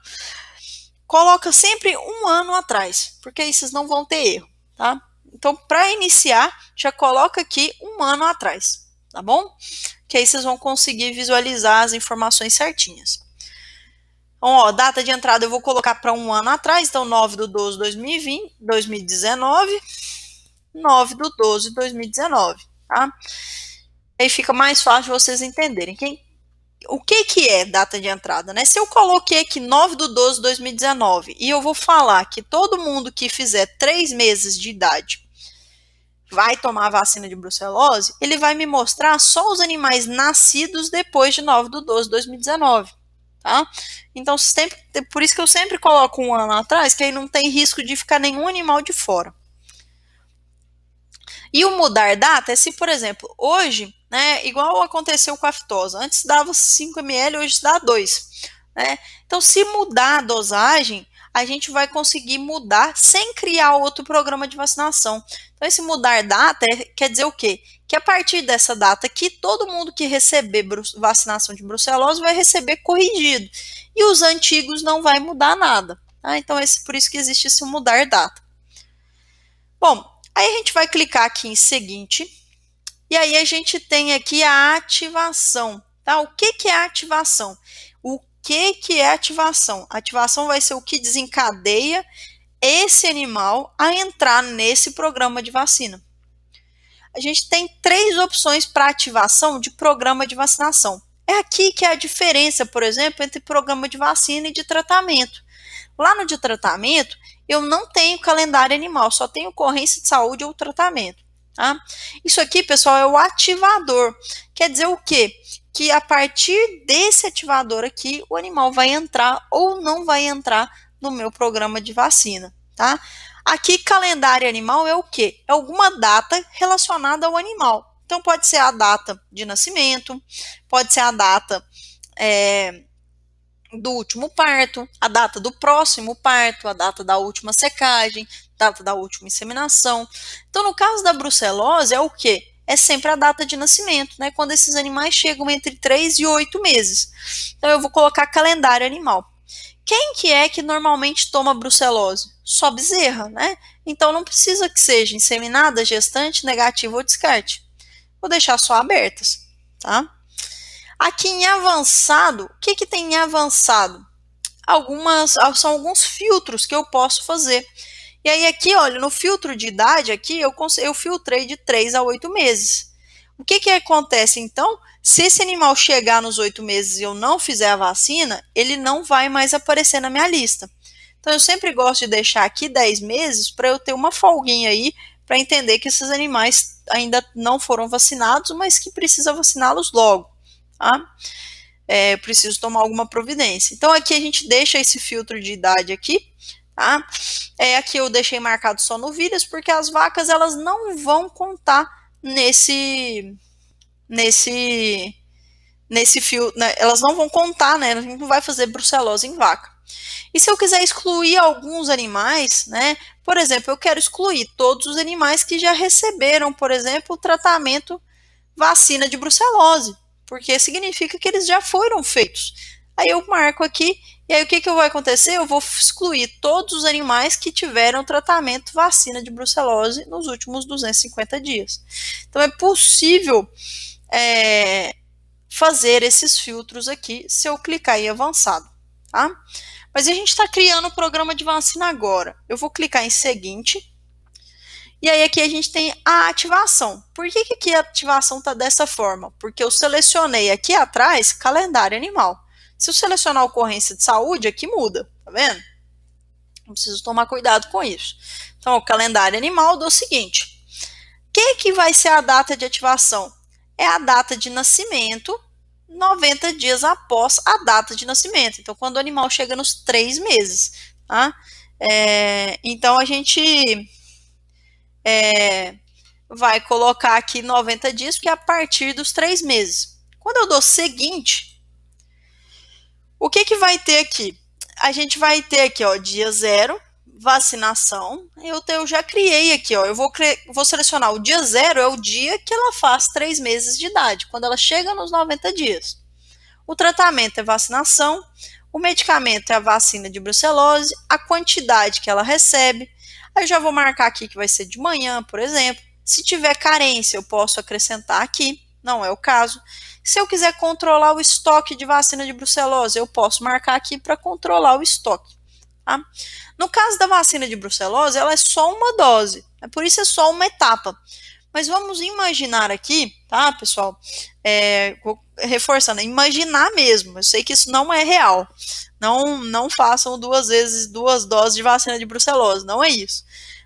Speaker 1: coloca sempre um ano atrás, porque aí vocês não vão ter erro, tá? Então, para iniciar, já coloca aqui um ano atrás, tá bom? Que aí vocês vão conseguir visualizar as informações certinhas. Então, ó, data de entrada eu vou colocar para um ano atrás, então 9/12/2020, 2019, 9/12/2019, tá? Aí fica mais fácil vocês entenderem. O que é data de entrada, né? Se eu coloquei aqui 9/12/2019 e eu vou falar que todo mundo que fizer 3 meses de idade vai tomar a vacina de brucelose, ele vai me mostrar só os animais nascidos depois de 9/12/2019, tá? Então, por isso que eu sempre coloco um ano atrás, que aí não tem risco de ficar nenhum animal de fora. E o mudar data é se, por exemplo, hoje, né, igual aconteceu com a aftosa, antes dava 5 ml, hoje dá 2. Né? Então, se mudar a dosagem, a gente vai conseguir mudar sem criar outro programa de vacinação. Então, esse mudar data quer dizer o quê? Que a partir dessa data aqui, todo mundo que receber vacinação de brucelose vai receber corrigido. E os antigos não vai mudar nada. Tá? Então, por isso que existe esse mudar data. Bom, aí a gente vai clicar aqui em seguinte, e aí a gente tem aqui a ativação, tá? O que é a ativação? O que é ativação? A ativação vai ser o que desencadeia esse animal a entrar nesse programa de vacina. A gente tem 3 opções para ativação de programa de vacinação. É aqui que é a diferença, por exemplo, entre programa de vacina e de tratamento. Lá no de tratamento, eu não tenho calendário animal, só tenho ocorrência de saúde ou tratamento. Tá? Isso aqui, pessoal, é o ativador. Quer dizer o quê? Que a partir desse ativador aqui, o animal vai entrar ou não vai entrar no meu programa de vacina. Tá? Aqui, calendário animal é o quê? É alguma data relacionada ao animal. Então, pode ser a data de nascimento, pode ser a data do último parto, a data do próximo parto, a data da última secagem, data da última inseminação. Então, no caso da brucelose, é o quê? É sempre a data de nascimento, né? Quando esses animais chegam entre 3 e 8 meses. Então, eu vou colocar calendário animal. Quem que é que normalmente toma brucelose? Só bezerra, né? Então, não precisa que seja inseminada, gestante, negativa ou descarte. Vou deixar só abertas, tá? Aqui em avançado, o que tem em avançado? São alguns filtros que eu posso fazer. E aí aqui, olha, no filtro de idade, aqui eu filtrei de 3 a 8 meses. O que acontece então? Se esse animal chegar nos 8 meses e eu não fizer a vacina, ele não vai mais aparecer na minha lista. Então eu sempre gosto de deixar aqui 10 meses para eu ter uma folguinha aí, para entender que esses animais ainda não foram vacinados, mas que precisa vaciná-los logo. Tá? Preciso tomar alguma providência. Então aqui a gente deixa esse filtro de idade aqui, tá? Aqui eu deixei marcado só novilhas, porque as vacas elas não vão contar nesse fio, né? Elas não vão contar, né? A gente não vai fazer brucelose em vaca. E se eu quiser excluir alguns animais, né? Por exemplo, eu quero excluir todos os animais que já receberam, por exemplo, o tratamento vacina de brucelose, porque significa que eles já foram feitos. Aí eu marco aqui, e aí o que vai acontecer? Eu vou excluir todos os animais que tiveram tratamento vacina de brucelose nos últimos 250 dias. Então é possível fazer esses filtros aqui se eu clicar em avançado, tá? Mas a gente está criando o programa de vacina agora. Eu vou clicar em seguinte. E aí aqui a gente tem a ativação. Por que aqui a ativação está dessa forma? Porque eu selecionei aqui atrás calendário animal. Se eu selecionar ocorrência de saúde, aqui muda, tá vendo? Eu preciso tomar cuidado com isso. Então, o calendário animal dá o seguinte. O que vai ser a data de ativação? É a data de nascimento, 90 dias após a data de nascimento. Então, quando o animal chega nos 3 meses. Tá? Então, a gente vai colocar aqui 90 dias, porque é a partir dos 3 meses. Quando eu dou seguinte, o que vai ter aqui? A gente vai ter aqui, ó, dia 0, vacinação. Eu já criei aqui, ó, eu vou selecionar o dia 0, é o dia que ela faz 3 meses de idade, quando ela chega nos 90 dias. O tratamento é vacinação, o medicamento é a vacina de brucelose, a quantidade que ela recebe. Aí eu já vou marcar aqui que vai ser de manhã, por exemplo. Se tiver carência, eu posso acrescentar aqui, não é o caso. Se eu quiser controlar o estoque de vacina de brucelose, eu posso marcar aqui para controlar o estoque. Tá? No caso da vacina de brucelose, ela é só uma dose, por isso é só uma etapa. Mas vamos imaginar aqui, tá, pessoal? Reforçando, imaginar mesmo. Eu sei que isso não é real. Não façam 2 doses de vacina de brucelose, não é isso.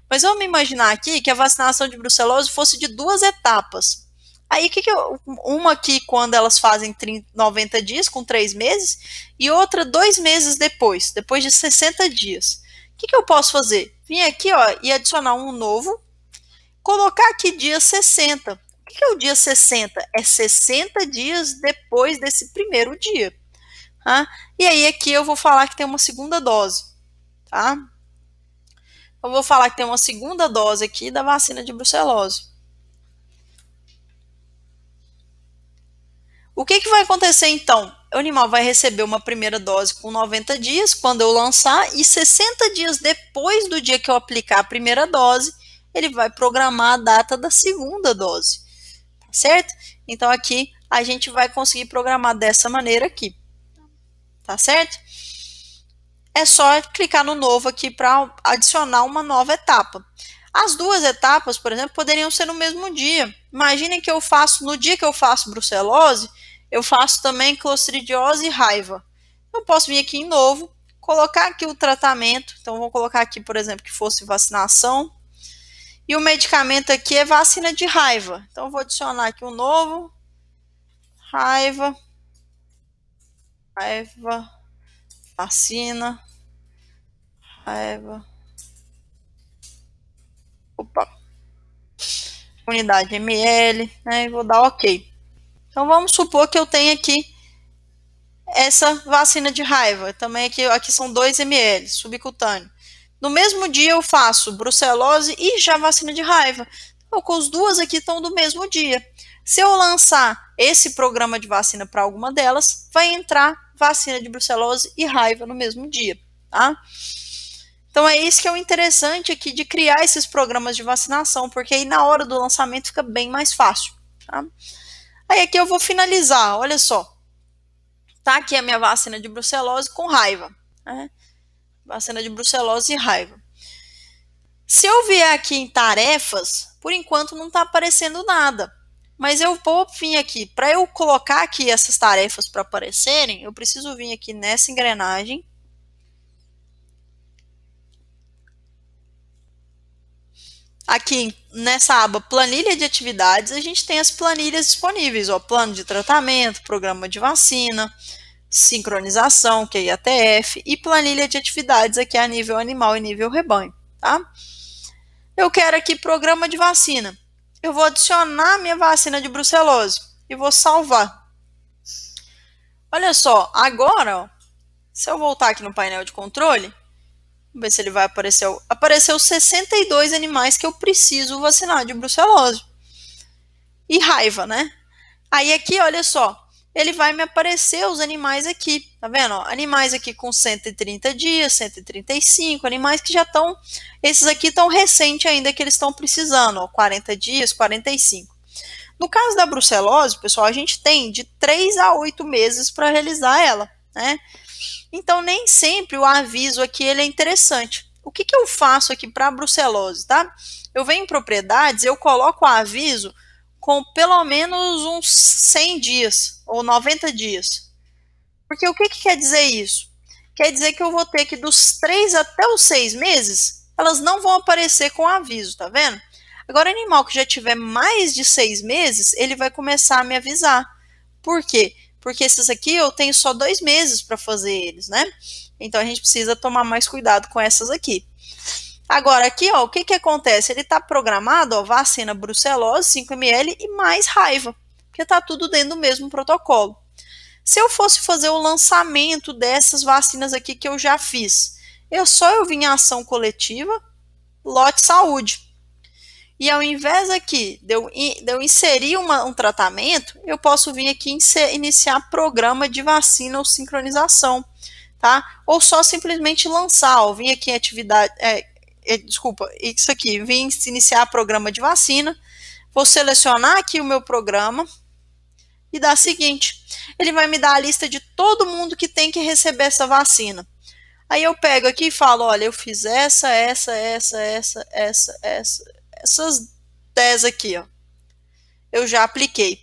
Speaker 1: Mas vamos imaginar aqui que a vacinação de brucelose fosse de 2 etapas. Aí, uma aqui quando elas fazem 90 dias, com 3 meses, e outra 2 meses depois de 60 dias. O que eu posso fazer? Vim aqui, ó, e adicionar um novo, colocar aqui dia 60. O que é o dia 60? É 60 dias depois desse primeiro dia. Tá? E aí aqui eu vou falar que tem uma segunda dose. Tá? Eu vou falar que tem uma segunda dose aqui da vacina de brucelose. O que vai acontecer então? O animal vai receber uma primeira dose com 90 dias, quando eu lançar, e 60 dias depois do dia que eu aplicar a primeira dose, ele vai programar a data da segunda dose, tá certo? Então aqui a gente vai conseguir programar dessa maneira aqui, tá certo? É só clicar no novo aqui para adicionar uma nova etapa. As duas etapas, por exemplo, poderiam ser no mesmo dia. Imaginem que eu faço, no dia que eu faço brucelose, eu faço também clostridiose e raiva. Eu posso vir aqui em novo, colocar aqui o tratamento. Então, vou colocar aqui, por exemplo, que fosse vacinação. E o medicamento aqui é vacina de raiva. Então, vou adicionar aqui um novo. Raiva. Vacina. Raiva. Opa. Unidade ml, né? E vou dar OK. Então, vamos supor que eu tenho aqui essa vacina de raiva. Também aqui são 2 ml, subcutâneo. No mesmo dia eu faço brucelose e já vacina de raiva. Então, as duas aqui estão do mesmo dia. Se eu lançar esse programa de vacina para alguma delas, vai entrar vacina de brucelose e raiva no mesmo dia, tá? Então é isso que é o interessante aqui de criar esses programas de vacinação, porque aí na hora do lançamento fica bem mais fácil, tá? Aí aqui eu vou finalizar, olha só. Tá aqui a minha vacina de brucelose com raiva, né? Vacina de brucelose e raiva. Se eu vier aqui em tarefas, por enquanto não está aparecendo nada. Mas eu vou vir aqui, para eu colocar aqui essas tarefas para aparecerem, eu preciso vir aqui nessa engrenagem. Aqui nessa aba planilha de atividades, a gente tem as planilhas disponíveis, ó, plano de tratamento, programa de vacina, sincronização, que é IATF, e planilha de atividades aqui a nível animal e nível rebanho, tá? Eu quero aqui programa de vacina. Eu vou adicionar minha vacina de brucelose e vou salvar. Olha só, agora, ó, se eu voltar aqui no painel de controle, vamos ver se ele vai aparecer. Apareceu 62 animais que eu preciso vacinar de brucelose. E raiva, né? Aí aqui, olha só, ele vai me aparecer os animais aqui, tá vendo? Ó, animais aqui com 130 dias, 135, animais que já estão, esses aqui estão recentes ainda que eles estão precisando, ó, 40 dias, 45. No caso da brucelose, pessoal, a gente tem de 3 a 8 meses para realizar ela, né? Então, nem sempre o aviso aqui ele é interessante. O que eu faço aqui para a brucelose, tá? Eu venho em propriedades, eu coloco o aviso com pelo menos uns 100 dias ou 90 dias. Porque o que quer dizer isso? Quer dizer que eu vou ter que dos 3 até os 6 meses, elas não vão aparecer com aviso, tá vendo? Agora, animal que já tiver mais de 6 meses, ele vai começar a me avisar. Por quê? Porque esses aqui eu tenho só 2 meses para fazer eles, né? Então a gente precisa tomar mais cuidado com essas aqui. Agora aqui, ó, o que acontece? Ele está programado, ó, vacina brucelose, 5 ml e mais raiva, porque está tudo dentro do mesmo protocolo. Se eu fosse fazer o lançamento dessas vacinas aqui que eu já fiz, só eu vim em ação coletiva, lote saúde. E ao invés aqui de eu inserir um tratamento, eu posso vir aqui iniciar programa de vacina ou sincronização, tá? Ou só simplesmente lançar, ó, vir aqui em atividade, desculpa, isso aqui, vim iniciar programa de vacina, vou selecionar aqui o meu programa e dar o seguinte, ele vai me dar a lista de todo mundo que tem que receber essa vacina. Aí eu pego aqui e falo, olha, eu fiz essas 10 aqui, ó. Eu já apliquei.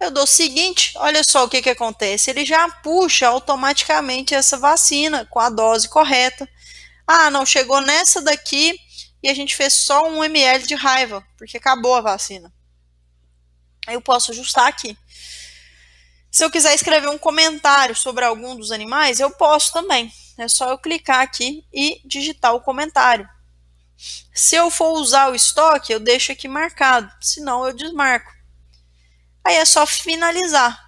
Speaker 1: Eu dou o seguinte, olha só o que acontece. Ele já puxa automaticamente essa vacina com a dose correta. Ah, não, chegou nessa daqui e a gente fez só 1 ml de raiva, porque acabou a vacina. Aí eu posso ajustar aqui. Se eu quiser escrever um comentário sobre algum dos animais, eu posso também. É só eu clicar aqui e digitar o comentário. Se eu for usar o estoque, eu deixo aqui marcado, senão eu desmarco. Aí é só finalizar.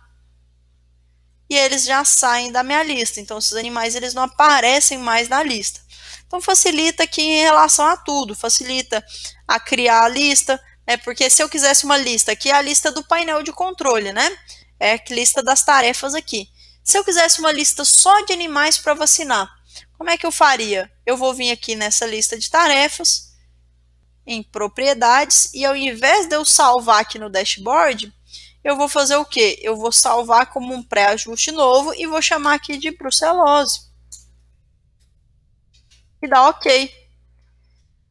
Speaker 1: E eles já saem da minha lista, então esses animais eles não aparecem mais na lista. Então facilita aqui em relação a tudo, facilita a criar a lista, né? Porque se eu quisesse uma lista, aqui é a lista do painel de controle, né? É a lista das tarefas aqui. Se eu quisesse uma lista só de animais para vacinar, como é que eu faria? Eu vou vir aqui nessa lista de tarefas, em propriedades, e ao invés de eu salvar aqui no dashboard, eu vou fazer o quê? Eu vou salvar como um pré-ajuste novo e vou chamar aqui de brucelose. E dá ok.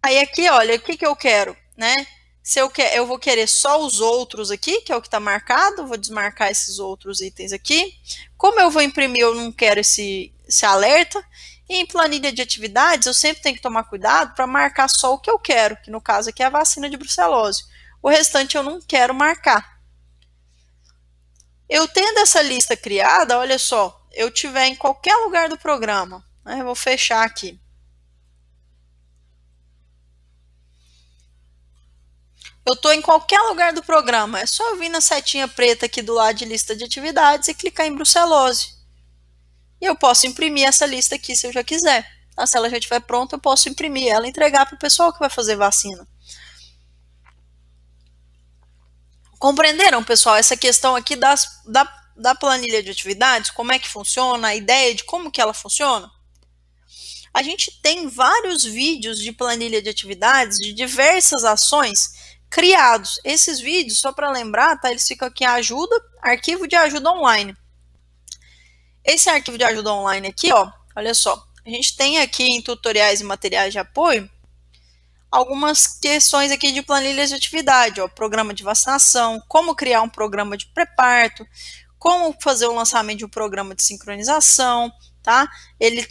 Speaker 1: Aí aqui, olha, o que que eu quero, né? Se eu vou querer só os outros aqui, que é o que está marcado, vou desmarcar esses outros itens aqui. Como eu vou imprimir, eu não quero esse alerta. E em planilha de atividades, eu sempre tenho que tomar cuidado para marcar só o que eu quero, que no caso aqui é a vacina de brucelose. O restante eu não quero marcar. Eu tendo essa lista criada, olha só, eu tiver em qualquer lugar do programa, né, eu vou fechar aqui. Eu estou em qualquer lugar do programa, é só eu vir na setinha preta aqui do lado de lista de atividades e clicar em brucelose. E eu posso imprimir essa lista aqui se eu já quiser. Tá? Se ela já estiver pronta, eu posso imprimir ela e entregar para o pessoal que vai fazer vacina. Compreenderam, pessoal, essa questão aqui da planilha de atividades, como é que funciona, a ideia de como que ela funciona? A gente tem vários vídeos de planilha de atividades de diversas ações criados. Esses vídeos, só para lembrar, tá? Eles ficam aqui em ajuda, arquivo de ajuda online. Esse arquivo de ajuda online aqui, ó, olha só, a gente tem aqui em tutoriais e materiais de apoio algumas questões aqui de planilhas de atividade, ó, programa de vacinação, como criar um programa de pré-parto, como fazer o lançamento de um programa de sincronização, tá? Eles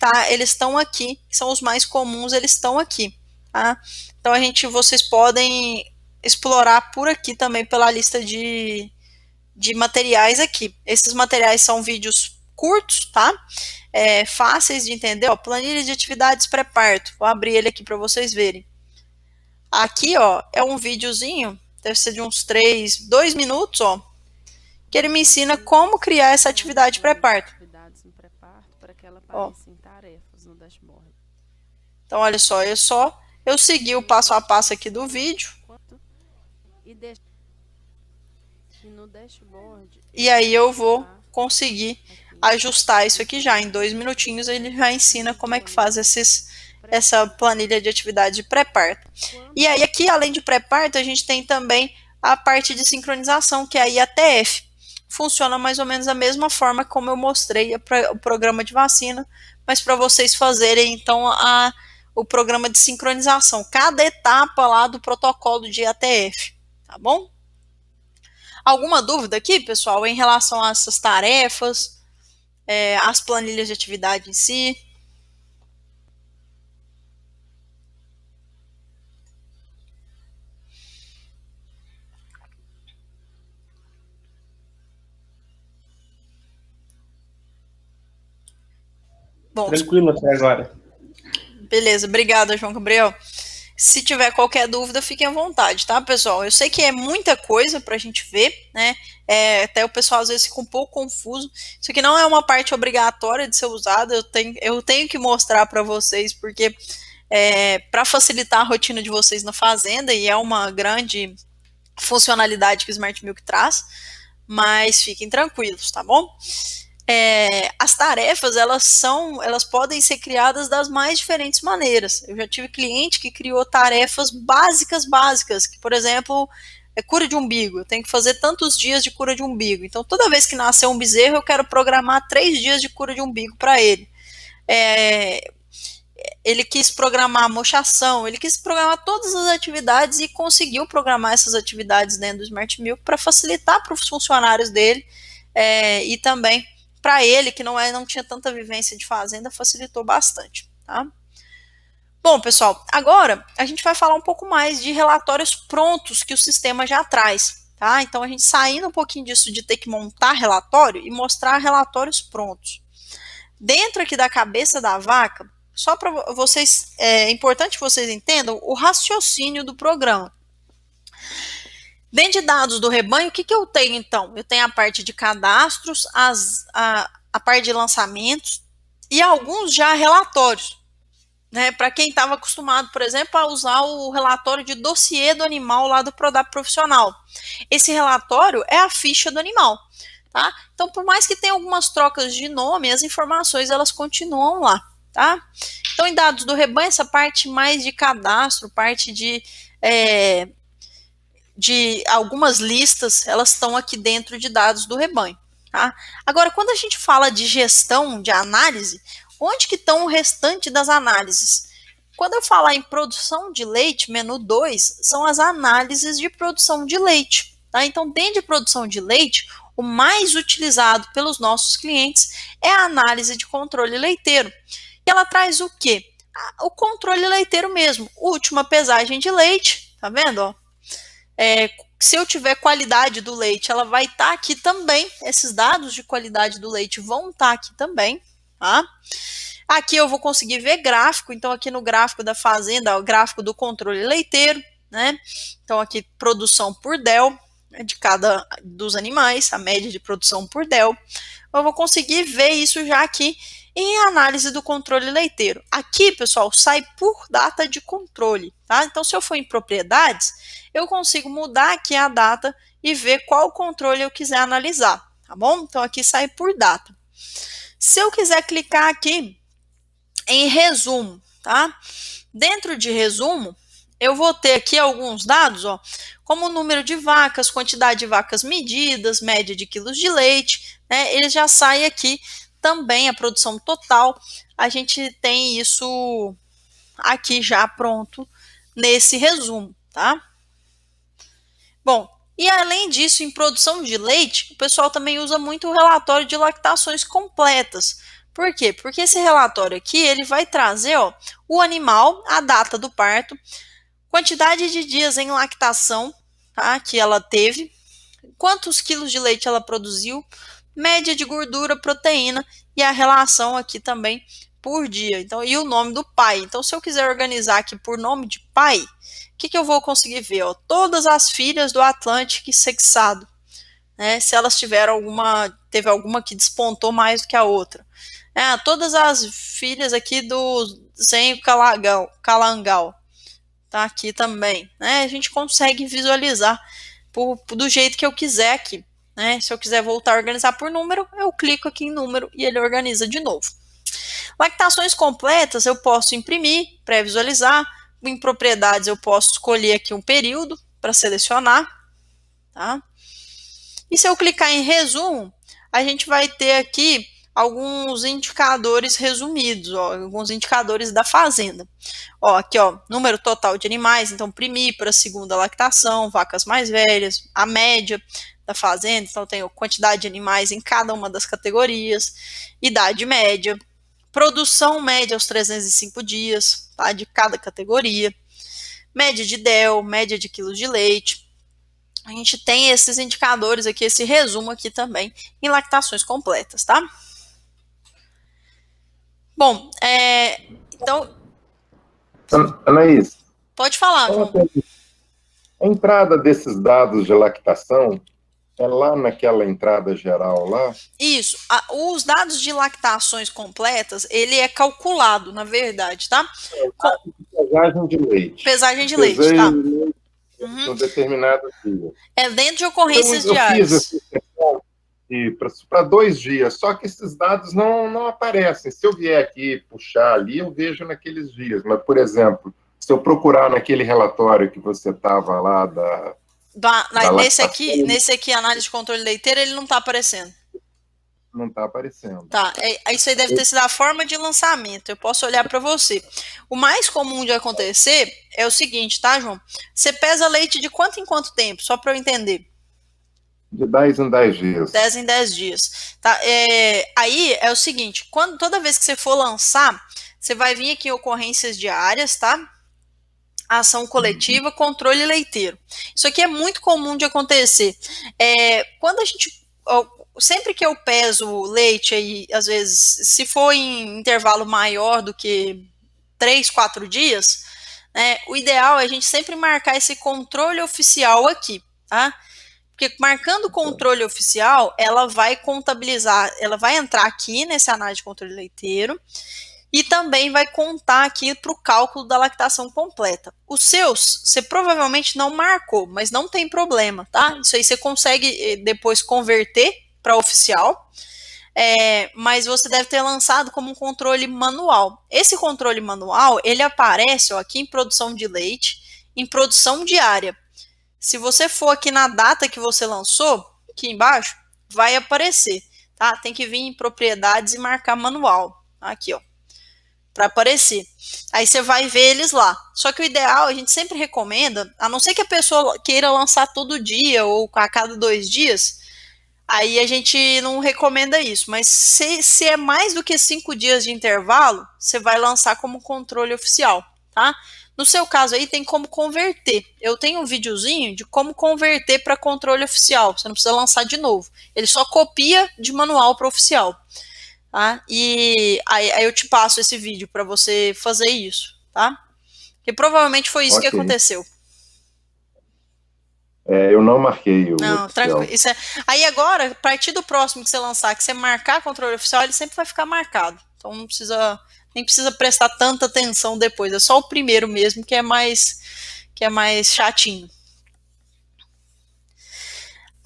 Speaker 1: estão aqui, são os mais comuns, eles estão aqui, tá? Então vocês podem explorar por aqui também pela lista de materiais aqui. Esses materiais são vídeos curtos, tá? Fáceis de entender, ó, planilha de atividades pré-parto. Vou abrir ele aqui para vocês verem. Aqui, ó, é um videozinho, deve ser de uns 2 minutos, ó, que ele me ensina como criar essa atividade pré-parto. Então, olha só, eu segui o passo a passo aqui do vídeo. E aí eu vou conseguir ajustar isso aqui já. Em 2 minutinhos ele já ensina como é que faz essa planilha de atividade de pré-parto. E aí aqui, além de pré-parto, a gente tem também a parte de sincronização, que é a IATF. Funciona mais ou menos da mesma forma como eu mostrei o programa de vacina, mas para vocês fazerem, então, o programa de sincronização, cada etapa lá do protocolo de IATF, tá bom? Alguma dúvida aqui, pessoal, em relação a essas tarefas, as planilhas de atividade em si?
Speaker 2: Bom, tranquilo até agora.
Speaker 1: Beleza, obrigada, João Gabriel. Se tiver qualquer dúvida, fiquem à vontade, tá, pessoal? Eu sei que é muita coisa para a gente ver, né? Até o pessoal às vezes fica um pouco confuso. Isso aqui não é uma parte obrigatória de ser usada, eu tenho que mostrar para vocês, porque para facilitar a rotina de vocês na fazenda, e é uma grande funcionalidade que o Smart Milk traz, mas fiquem tranquilos, tá bom? As tarefas, elas podem ser criadas das mais diferentes maneiras. Eu já tive cliente que criou tarefas básicas, que, por exemplo, cura de umbigo. Eu tenho que fazer tantos dias de cura de umbigo. Então, toda vez que nascer um bezerro, eu quero programar 3 dias de cura de umbigo para ele. Ele quis programar a mochação, ele quis programar todas as atividades e conseguiu programar essas atividades dentro do Smart Milk para facilitar para os funcionários dele e também para ele, que não tinha tanta vivência de fazenda, facilitou bastante, tá? Bom, pessoal, agora a gente vai falar um pouco mais de relatórios prontos que o sistema já traz, tá? Então, a gente saindo um pouquinho disso de ter que montar relatório e mostrar relatórios prontos. Dentro aqui da cabeça da vaca, só para vocês, é importante que vocês entendam o raciocínio do programa. Dentro de dados do rebanho, o que eu tenho, então? Eu tenho a parte de cadastros, a parte de lançamentos e alguns já relatórios. Né? Para quem estava acostumado, por exemplo, a usar o relatório de dossiê do animal lá do Prodap Profissional. Esse relatório é a ficha do animal. Tá? Então, por mais que tenha algumas trocas de nome, as informações elas continuam lá. Tá? Então, em dados do rebanho, essa parte mais de cadastro, parte de de algumas listas, elas estão aqui dentro de dados do rebanho. Tá? Agora, quando a gente fala de gestão, de análise, onde que estão o restante das análises? Quando eu falar em produção de leite, menu 2, são as análises de produção de leite. Tá? Então, dentro de produção de leite, o mais utilizado pelos nossos clientes é a análise de controle leiteiro. E ela traz o quê? O controle leiteiro mesmo, última pesagem de leite, tá vendo? Ó? Se eu tiver qualidade do leite, ela vai estar aqui também. Esses dados de qualidade do leite vão estar aqui também. Tá? Aqui eu vou conseguir ver gráfico. Então, aqui no gráfico da fazenda, o gráfico do controle leiteiro. Né? Então, aqui produção por DEL, de cada dos animais, a média de produção por DEL. Eu vou conseguir ver isso já aqui em análise do controle leiteiro. Aqui, pessoal, sai por data de controle. Tá? Então, se eu for em propriedades, eu consigo mudar aqui a data e ver qual controle eu quiser analisar, tá bom? Então, aqui sai por data. Se eu quiser clicar aqui em resumo, tá? Dentro de resumo, eu vou ter aqui alguns dados, ó, como o número de vacas, quantidade de vacas medidas, média de quilos de leite, né? Ele já sai aqui também, a produção total, a gente tem isso aqui já pronto nesse resumo, tá? Bom, e além disso, em produção de leite, o pessoal também usa muito o relatório de lactações completas. Por quê? Porque esse relatório aqui, ele vai trazer, ó, o animal, a data do parto, quantidade de dias em lactação, tá, que ela teve, quantos quilos de leite ela produziu, média de gordura, proteína e a relação aqui também por dia. Então, e o nome do pai. Então, se eu quiser organizar aqui por nome de pai, o que eu vou conseguir ver? Ó, todas as filhas do Atlantic sexado, né? Se elas tiveram teve alguma que despontou mais do que a outra. Todas as filhas aqui do Zenho Calangal, tá aqui também, né? A gente consegue visualizar do jeito que eu quiser aqui, né? Se eu quiser voltar a organizar por número, eu clico aqui em número e ele organiza de novo. Lactações completas eu posso imprimir, pré-visualizar. Em propriedades eu posso escolher aqui um período para selecionar, tá? E se eu clicar em resumo, a gente vai ter aqui alguns indicadores resumidos, ó, alguns indicadores da fazenda. Ó, aqui, ó, número total de animais, então primípara, segunda lactação, vacas mais velhas, a média da fazenda, então tem a quantidade de animais em cada uma das categorias, idade média, produção média aos 305 dias, tá, de cada categoria, média de DEL, média de quilos de leite. A gente tem esses indicadores aqui, esse resumo aqui também, em lactações completas, tá? Bom, então...
Speaker 3: Anaís,
Speaker 1: pode falar, João.
Speaker 3: A entrada desses dados de lactação é lá naquela entrada geral lá?
Speaker 1: Isso. Os dados de lactações completas, ele é calculado, na verdade, tá?
Speaker 3: Pesagem de leite.
Speaker 1: Pesagem de leite, tá?
Speaker 3: Em determinados dias.
Speaker 1: É dentro de ocorrências
Speaker 3: então,
Speaker 1: diárias.
Speaker 3: Eu fiz essa para 2 dias, só que esses dados não aparecem. Se eu vier aqui puxar ali, eu vejo naqueles dias. Mas, por exemplo, se eu procurar naquele relatório que você estava lá
Speaker 1: nesse aqui, análise de controle leiteiro, ele não está aparecendo.
Speaker 3: Não está aparecendo.
Speaker 1: Tá, isso aí deve ter sido a forma de lançamento. Eu posso olhar para você. O mais comum de acontecer é o seguinte, tá, João? Você pesa leite de quanto em quanto tempo? Só para eu entender.
Speaker 3: De 10 em 10 dias.
Speaker 1: 10 em 10 dias. Tá, aí é o seguinte, toda vez que você for lançar, você vai vir aqui em ocorrências diárias, tá? Ação coletiva, controle leiteiro. Isso aqui é muito comum de acontecer. Quando a gente... sempre que eu peso leite, aí, às vezes, se for em intervalo maior do que 3, 4 dias, né, o ideal é a gente sempre marcar esse controle oficial aqui, tá? Porque marcando o controle oficial, ela vai contabilizar, ela vai entrar aqui nesse análise de controle leiteiro e também vai contar aqui para o cálculo da lactação completa. Os seus, você provavelmente não marcou, mas não tem problema, tá? Isso aí você consegue depois converter para oficial, mas você deve ter lançado como um controle manual. Esse controle manual, ele aparece, ó, aqui em produção de leite, em produção diária. Se você for aqui na data que você lançou, aqui embaixo, vai aparecer, tá? Tem que vir em propriedades e marcar manual, aqui, ó, para aparecer. Aí você vai ver eles lá. Só que o ideal, a gente sempre recomenda, a não ser que a pessoa queira lançar todo dia ou a cada 2 dias, aí a gente não recomenda isso. Mas se é mais do que 5 dias de intervalo, você vai lançar como controle oficial, tá? No seu caso aí tem como converter. Eu tenho um videozinho de como converter para controle oficial. Você não precisa lançar de novo. Ele só copia de manual para oficial. Tá? E aí eu te passo esse vídeo para você fazer isso, tá? Porque provavelmente foi isso que aconteceu.
Speaker 3: Eu não marquei o
Speaker 1: não,
Speaker 3: oficial.
Speaker 1: Isso aí agora, a partir do próximo que você lançar, que você marcar controle oficial, ele sempre vai ficar marcado. Então não precisa, nem precisa prestar tanta atenção depois. É só o primeiro mesmo que é mais chatinho.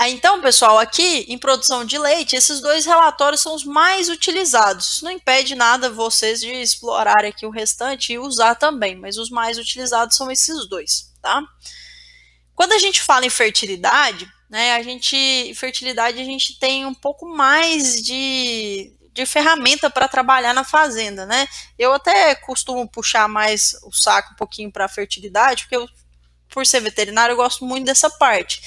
Speaker 1: Então, pessoal, aqui em produção de leite, esses 2 relatórios são os mais utilizados. Isso não impede nada vocês de explorar aqui o restante e usar também, mas os mais utilizados são esses 2, tá? Quando a gente fala em fertilidade, né, a gente tem um pouco mais de ferramenta para trabalhar na fazenda, né? Eu até costumo puxar mais o saco um pouquinho para a fertilidade, porque eu, por ser veterinário, eu gosto muito dessa parte.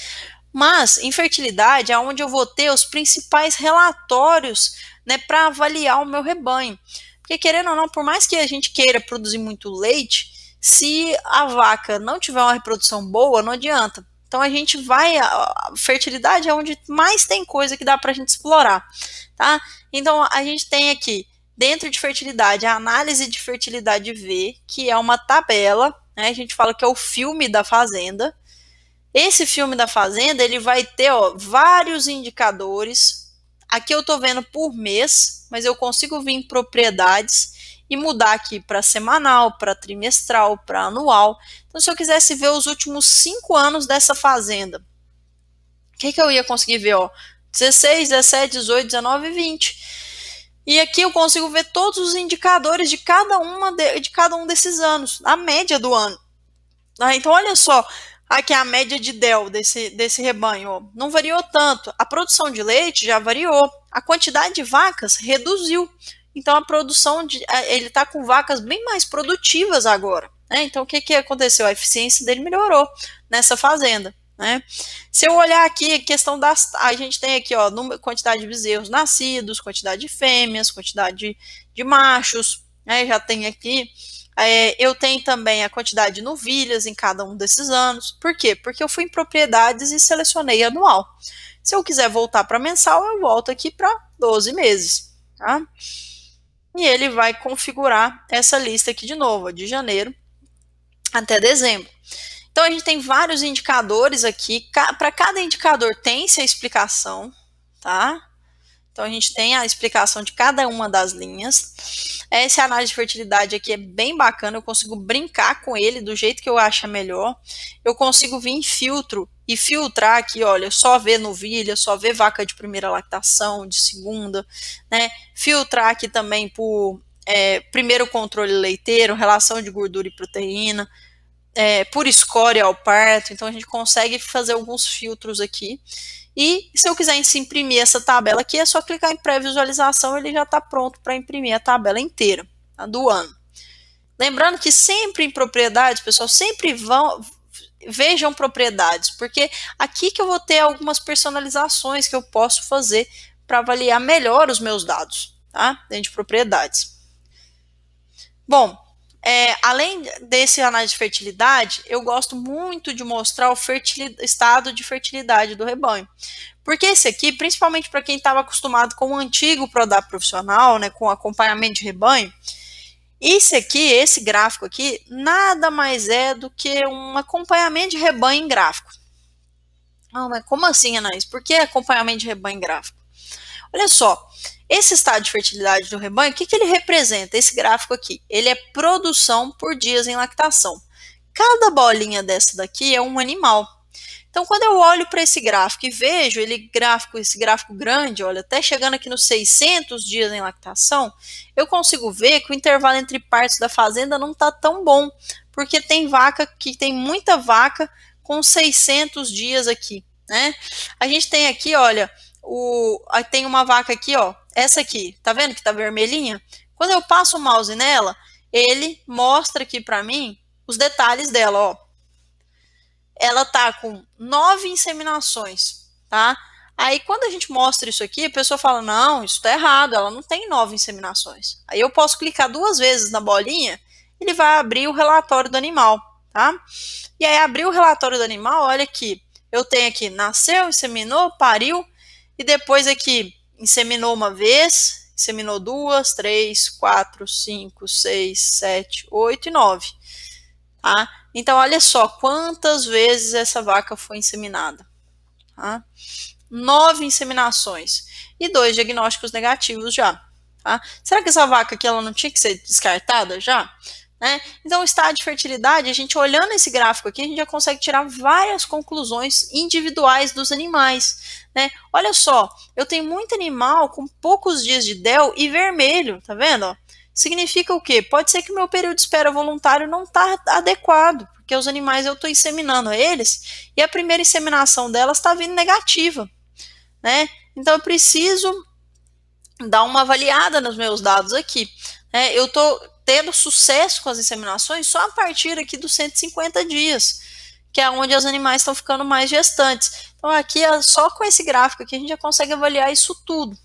Speaker 1: Mas, em fertilidade, é onde eu vou ter os principais relatórios, né, para avaliar o meu rebanho. Porque, querendo ou não, por mais que a gente queira produzir muito leite, se a vaca não tiver uma reprodução boa, não adianta. Então, a fertilidade é onde mais tem coisa que dá para a gente explorar, tá? Então, a gente tem aqui, dentro de fertilidade, a análise de fertilidade V, que é uma tabela, né, a gente fala que é o filme da fazenda. Esse filme da fazenda, ele vai ter vários indicadores. Aqui eu estou vendo por mês, mas eu consigo vir em propriedades e mudar aqui para semanal, para trimestral, para anual. Então, se eu quisesse ver os últimos 5 anos dessa fazenda, o que eu ia conseguir ver? 16, 17, 18, 19 e 20. E aqui eu consigo ver todos os indicadores de cada um desses anos, a média do ano. Então, olha só. Aqui é a média de DEL desse rebanho, ó. Não variou tanto. A produção de leite já variou. A quantidade de vacas reduziu. Então, a produção, ele está com vacas bem mais produtivas agora, né? Então, o que aconteceu? A eficiência dele melhorou nessa fazenda, né? Se eu olhar aqui, a questão a gente tem aqui, ó, quantidade de bezerros nascidos, quantidade de fêmeas, quantidade de machos, né? Já tem aqui. Eu tenho também a quantidade de novilhas em cada um desses anos. Por quê? Porque eu fui em propriedades e selecionei anual. Se eu quiser voltar para mensal, eu volto aqui para 12 meses. Tá? E ele vai configurar essa lista aqui de novo, de janeiro até dezembro. Então, a gente tem vários indicadores aqui. Para cada indicador tem-se a explicação, tá? Então, a gente tem a explicação de cada uma das linhas. Essa análise de fertilidade aqui é bem bacana, eu consigo brincar com ele do jeito que eu acho melhor. Eu consigo vir em filtro e filtrar aqui, olha, só ver novilha, só ver vaca de primeira lactação, de segunda, né? Filtrar aqui também por primeiro controle leiteiro, relação de gordura e proteína, por escória ao parto. Então, a gente consegue fazer alguns filtros aqui. E se eu quiser imprimir essa tabela aqui, é só clicar em pré-visualização, ele já está pronto para imprimir a tabela inteira, tá, do ano. Lembrando que sempre em propriedades, pessoal, sempre vejam propriedades, porque aqui que eu vou ter algumas personalizações que eu posso fazer para avaliar melhor os meus dados, tá, dentro de propriedades. Bom, além desse análise de fertilidade, eu gosto muito de mostrar o estado de fertilidade do rebanho. Porque esse aqui, principalmente para quem estava acostumado com o antigo Prodap profissional, né, com acompanhamento de rebanho, esse gráfico aqui, nada mais é do que um acompanhamento de rebanho em gráfico. Ah, mas como assim, Anaís? Por que acompanhamento de rebanho em gráfico? Olha só, esse estado de fertilidade do rebanho, o que ele representa? Esse gráfico aqui, ele é produção por dias em lactação. Cada bolinha dessa daqui é um animal. Então, quando eu olho para esse gráfico e vejo esse gráfico grande, olha, até chegando aqui nos 600 dias em lactação, eu consigo ver que o intervalo entre partos da fazenda não está tão bom, porque tem muita vaca com 600 dias aqui, né? A gente tem aqui, olha, tem uma vaca aqui, ó, essa aqui, tá vendo que tá vermelhinha? Quando eu passo o mouse nela, ele mostra aqui para mim os detalhes dela, ó. Ela tá com 9 inseminações, tá? Aí quando a gente mostra isso aqui, a pessoa fala, não, isso tá errado, ela não tem 9 inseminações. Aí eu posso clicar 2 vezes na bolinha, ele vai abrir o relatório do animal, tá? E aí abrir o relatório do animal, olha aqui, eu tenho aqui, nasceu, inseminou, pariu, e depois aqui, inseminou uma vez, inseminou 2, 3, 4, 5, 6, 7, 8 e 9, tá? Então, olha só quantas vezes essa vaca foi inseminada. Tá? 9 inseminações e 2 diagnósticos negativos já. Tá? Será que essa vaca aqui ela não tinha que ser descartada já? Né? Então, o estado de fertilidade, a gente olhando esse gráfico aqui, a gente já consegue tirar várias conclusões individuais dos animais. Né? Olha só, eu tenho muito animal com poucos dias de DEL e vermelho, tá vendo? Significa o quê? Pode ser que o meu período de espera voluntário não está adequado, porque os animais eu estou inseminando eles e a primeira inseminação delas está vindo negativa, né? Então eu preciso dar uma avaliada nos meus dados aqui. Né? Eu estou tendo sucesso com as inseminações só a partir aqui dos 150 dias, que é onde os animais estão ficando mais gestantes. Então aqui, só com esse gráfico aqui, a gente já consegue avaliar isso tudo.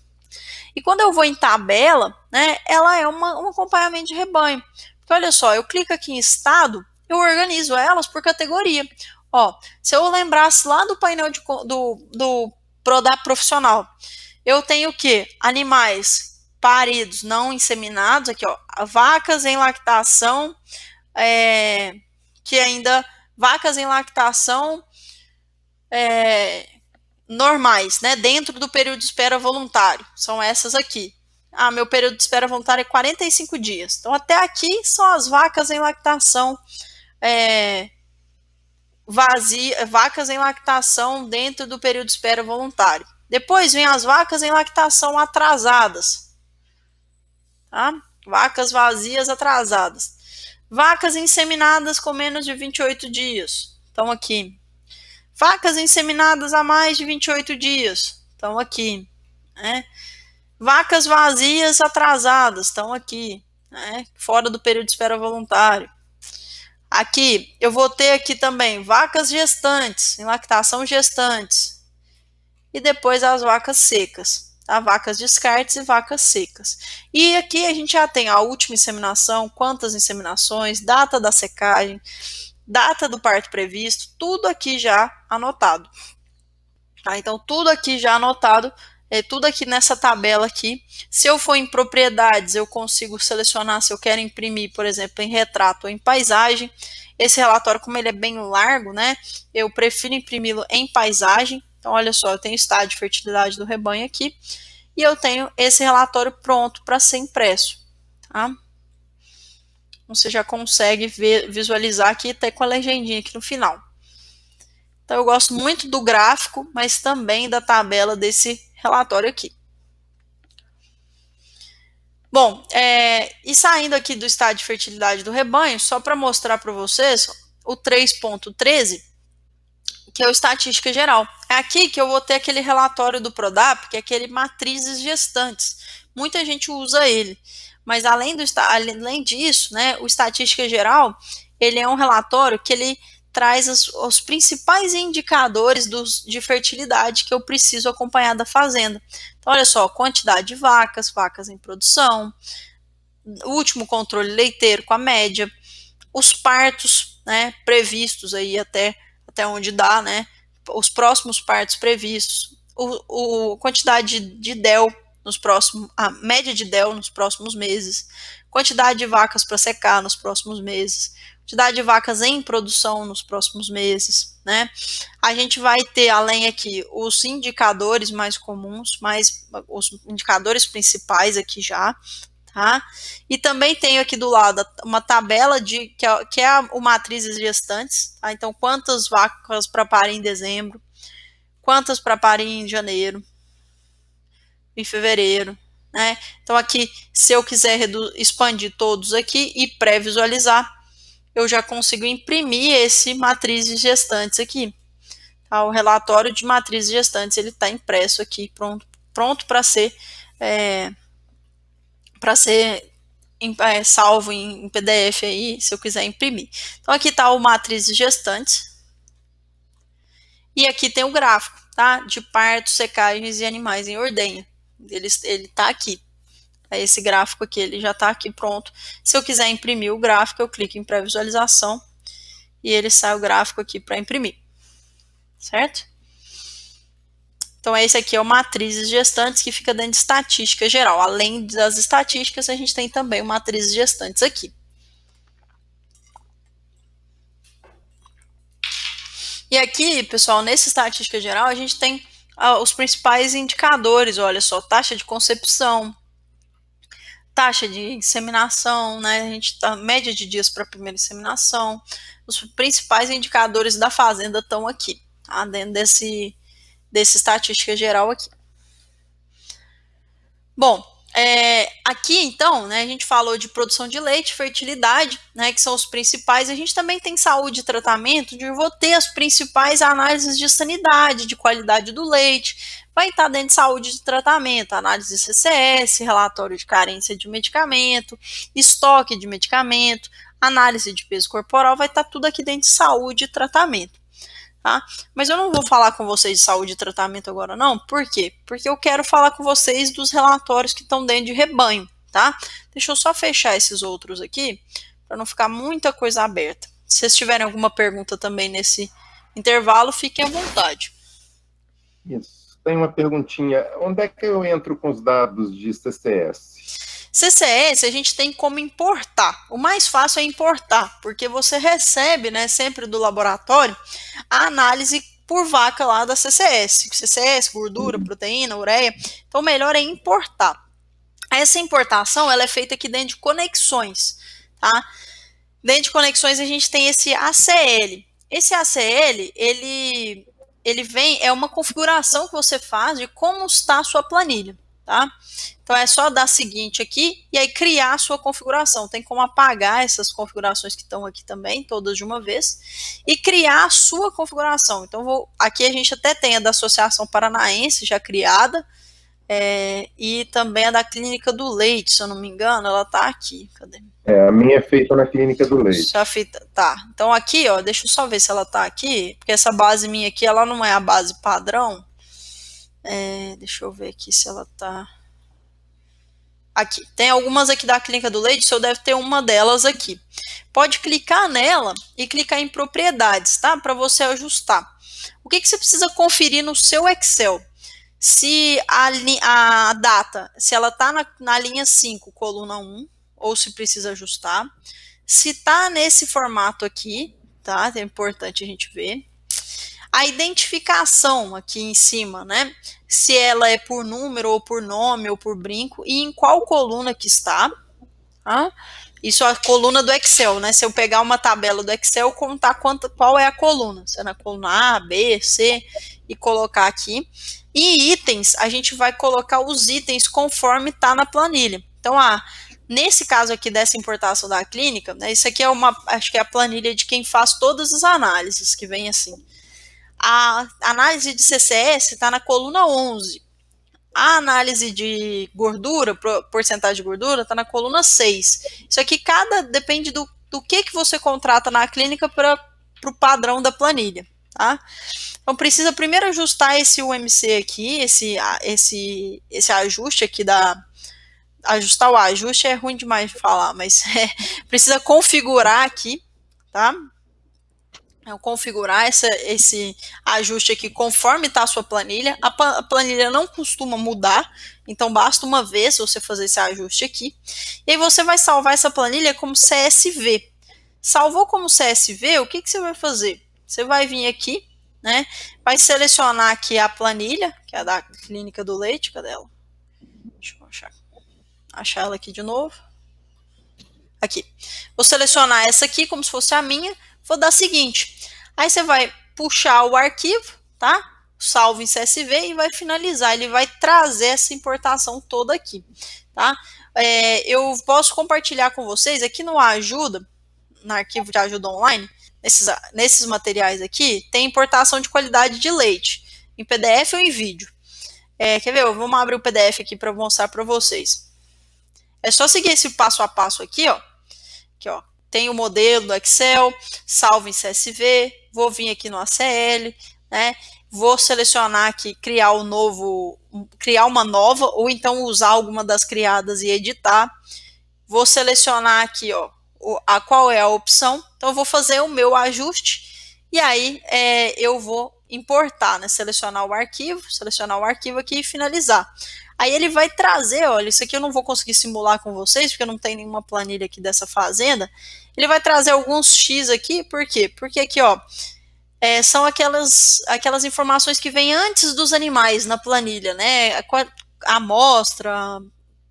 Speaker 1: E quando eu vou em tabela, né, ela é um acompanhamento de rebanho. Porque olha só, eu clico aqui em estado, eu organizo elas por categoria. Ó, se eu lembrasse lá do painel do Prodap profissional, eu tenho o quê? Animais paridos, não inseminados, aqui ó, vacas em lactação, vacas em lactação normais, né, dentro do período de espera voluntário, são essas aqui. Meu período de espera voluntário é 45 dias. Então, até aqui são as vacas em lactação vacas em lactação dentro do período de espera voluntário. Depois vem as vacas em lactação atrasadas. Tá? Vacas vazias atrasadas. Vacas inseminadas com menos de 28 dias. Estão aqui. Vacas inseminadas há mais de 28 dias. Estão aqui. Né? Vacas vazias atrasadas. Estão aqui. Né? Fora do período de espera voluntário. Aqui, eu vou ter aqui também vacas gestantes, em lactação gestantes. E depois as vacas secas. Tá? Vacas descartes e vacas secas. E aqui a gente já tem a última inseminação, quantas inseminações, data da secagem, data do parto previsto, tudo aqui já anotado. Tá? Então, tudo aqui já anotado, tudo aqui nessa tabela aqui. Se eu for em propriedades, eu consigo selecionar se eu quero imprimir, por exemplo, em retrato ou em paisagem. Esse relatório, como ele é bem largo, né, eu prefiro imprimi-lo em paisagem. Então, olha só, eu tenho o estado de fertilidade do rebanho aqui e eu tenho esse relatório pronto para ser impresso. Tá? Você já consegue visualizar aqui até com a legendinha aqui no final. Então, eu gosto muito do gráfico, mas também da tabela desse relatório aqui. Bom, e saindo aqui do estado de fertilidade do rebanho, só para mostrar para vocês o 3.13, que é o estatística geral. É aqui que eu vou ter aquele relatório do Prodap, que é aquele matrizes gestantes. Muita gente usa ele. Mas além disso, né, o estatística geral, ele é um relatório que ele traz os principais indicadores de fertilidade que eu preciso acompanhar da fazenda. Então, olha só, quantidade de vacas, vacas em produção, o último controle leiteiro com a média, os partos, né, previstos aí até onde dá, né, os próximos partos previstos, quantidade de DEL a média de DEL nos próximos meses, quantidade de vacas para secar nos próximos meses, quantidade de vacas em produção nos próximos meses, né? A gente vai ter, além aqui, os indicadores mais comuns, os indicadores principais aqui já, tá? E também tenho aqui do lado uma tabela que é o matrizes gestantes, tá? Então, quantas vacas para parir em dezembro, quantas para parir em janeiro, em fevereiro, né? Então, aqui, se eu quiser expandir todos aqui e pré-visualizar, eu já consigo imprimir esse matrizes gestantes aqui. Tá? O relatório de matrizes gestantes, ele está impresso aqui, pronto para ser salvo em PDF aí, se eu quiser imprimir. Então, aqui está o matrizes gestantes. E aqui tem o gráfico, tá? De partos, secagens e animais em ordenha. Ele está aqui. Esse gráfico aqui, ele já está aqui pronto. Se eu quiser imprimir o gráfico, eu clico em pré-visualização e ele sai o gráfico aqui para imprimir. Certo? Então, esse aqui é o matrizes gestantes que fica dentro de estatística geral. Além das estatísticas, a gente tem também o matrizes gestantes aqui. E aqui, pessoal, nessa estatística geral, a gente tem os principais indicadores. Olha só, taxa de concepção, taxa de inseminação, né? A gente tá média de dias para a primeira inseminação. Os principais indicadores da fazenda estão aqui, tá? Dentro desse estatística geral aqui. Bom, aqui então, né, a gente falou de produção de leite, fertilidade, né, que são os principais. A gente também tem saúde e tratamento, onde eu vou ter as principais análises de sanidade, de qualidade do leite. Vai estar dentro de saúde e tratamento, análise de CCS, relatório de carência de medicamento, estoque de medicamento, análise de peso corporal, vai estar tudo aqui dentro de saúde e tratamento. Tá? Mas eu não vou falar com vocês de saúde e tratamento agora não, por quê? Porque eu quero falar com vocês dos relatórios que estão dentro de rebanho, tá? Deixa eu só fechar esses outros aqui, para não ficar muita coisa aberta. Se vocês tiverem alguma pergunta também nesse intervalo, fiquem à vontade.
Speaker 3: Isso, tem uma perguntinha, onde é que eu entro com os dados de CCS?
Speaker 1: CCS a gente tem como importar. O mais fácil é importar, porque você recebe, né, sempre do laboratório a análise por vaca lá da CCS. CCS, gordura, proteína, ureia. Então, o melhor é importar. Essa importação ela é feita aqui dentro de conexões, tá? Dentro de conexões a gente tem esse ACL. Esse ACL, ele vem, é uma configuração que você faz de como está a sua planilha, tá? Então, é só dar seguinte aqui e aí criar a sua configuração. Tem como apagar essas configurações que estão aqui também, todas de uma vez, e criar a sua configuração. Então, aqui a gente até tem a da Associação Paranaense já criada, e também a da Clínica do Leite, se eu não me engano, ela está aqui. Cadê?
Speaker 3: A minha é feita na Clínica do Leite.
Speaker 1: Já feita, tá. Então, aqui, ó, deixa eu só ver se ela está aqui, porque essa base minha aqui, ela não é a base padrão. Deixa eu ver aqui se ela está... Aqui, tem algumas aqui da Clínica do Leite, o senhor deve ter uma delas aqui. Pode clicar nela e clicar em propriedades, tá? Para você ajustar. O que você precisa conferir no seu Excel? Se a data, se ela está na linha 5, coluna 1, ou se precisa ajustar. Se está nesse formato aqui, tá? É importante a gente ver. A identificação aqui em cima, né? Se ela é por número, ou por nome, ou por brinco, e em qual coluna que está. Tá? Isso é a coluna do Excel, né? Se eu pegar uma tabela do Excel, contar qual é a coluna. Se é na coluna A, B, C, e colocar aqui. E itens, a gente vai colocar os itens conforme está na planilha. Então, nesse caso aqui dessa importação da clínica, né, isso aqui é acho que é a planilha de quem faz todas as análises, que vem assim. A análise de CCS está na coluna 11. A análise de gordura, porcentagem de gordura, está na coluna 6. Isso aqui depende do que você contrata na clínica para o padrão da planilha. Tá? Então, precisa primeiro ajustar esse UMC aqui, esse ajuste aqui ajustar o ajuste é ruim demais de falar, mas precisa configurar aqui, tá? Configurar esse ajuste aqui conforme está a sua planilha. A planilha não costuma mudar, então basta uma vez você fazer esse ajuste aqui. E aí você vai salvar essa planilha como CSV. Salvou como CSV, o que você vai fazer? Você vai vir aqui, né? Vai selecionar aqui a planilha, que é a da Clínica do Leite, cadê ela? Deixa eu achar. achar ela aqui de novo. Aqui. Vou selecionar essa aqui como se fosse a minha. Vou dar seguinte. Aí você vai puxar o arquivo, tá? Salvo em CSV e vai finalizar. Ele vai trazer essa importação toda aqui, tá? Eu posso compartilhar com vocês aqui no Ajuda, no arquivo de ajuda online, nesses materiais aqui, tem importação de qualidade de leite, em PDF ou em vídeo. Quer ver? Vamos abrir o PDF aqui para mostrar para vocês. É só seguir esse passo a passo aqui, ó. Aqui, ó. Tem o modelo do Excel, salvo em CSV, vou vir aqui no ACL, né? Vou selecionar aqui, criar uma nova, ou então usar alguma das criadas e editar. Vou selecionar aqui, ó, qual é a opção. Então, eu vou fazer o meu ajuste, e aí eu vou importar, né? Selecionar o arquivo aqui e finalizar. Aí ele vai trazer, olha, isso aqui eu não vou conseguir simular com vocês, porque eu não tenho nenhuma planilha aqui dessa fazenda. Ele vai trazer alguns X aqui, por quê? Porque aqui, ó, são aquelas informações que vêm antes dos animais na planilha, né? A amostra,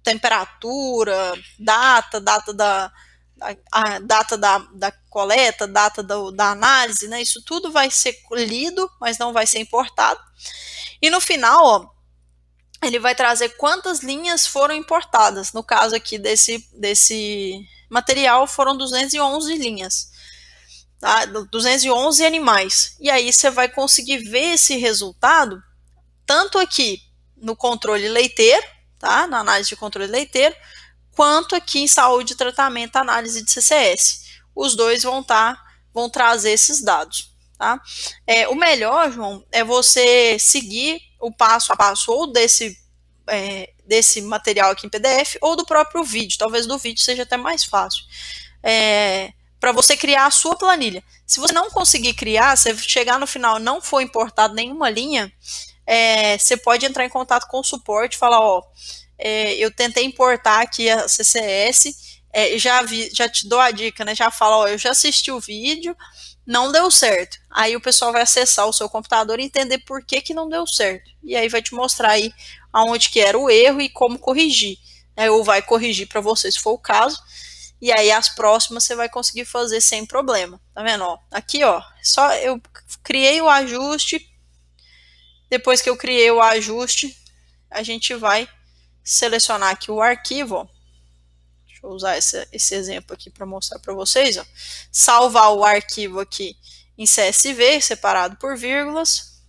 Speaker 1: temperatura, data da coleta, data da análise, né? Isso tudo vai ser lido, mas não vai ser importado. E no final, ó, ele vai trazer quantas linhas foram importadas. No caso aqui desse material foram 211 linhas, tá? 211 animais. E aí você vai conseguir ver esse resultado tanto aqui no controle leiteiro, tá? Na análise de controle leiteiro, quanto aqui em saúde, tratamento, análise de CCS. Os dois vão trazer esses dados, tá? O melhor, João, é você seguir o passo a passo ou desse material aqui em PDF ou do próprio vídeo. Talvez do vídeo seja até mais fácil. Para você criar a sua planilha. Se você não conseguir criar, você chegar no final e não for importado nenhuma linha, você pode entrar em contato com o suporte e falar, ó, eu tentei importar aqui a CCS, já te dou a dica, né? Já fala, ó, eu já assisti o vídeo, não deu certo. Aí o pessoal vai acessar o seu computador e entender por que não deu certo. E aí vai te mostrar aí aonde que era o erro e como corrigir. Ou vai corrigir para você, se for o caso. E aí as próximas você vai conseguir fazer sem problema. Tá vendo? Ó, aqui, ó, só eu criei o ajuste. Depois que eu criei o ajuste, a gente vai selecionar aqui o arquivo, ó. Deixa eu usar esse exemplo aqui para mostrar para vocês, ó. Salvar o arquivo aqui em CSV, separado por vírgulas.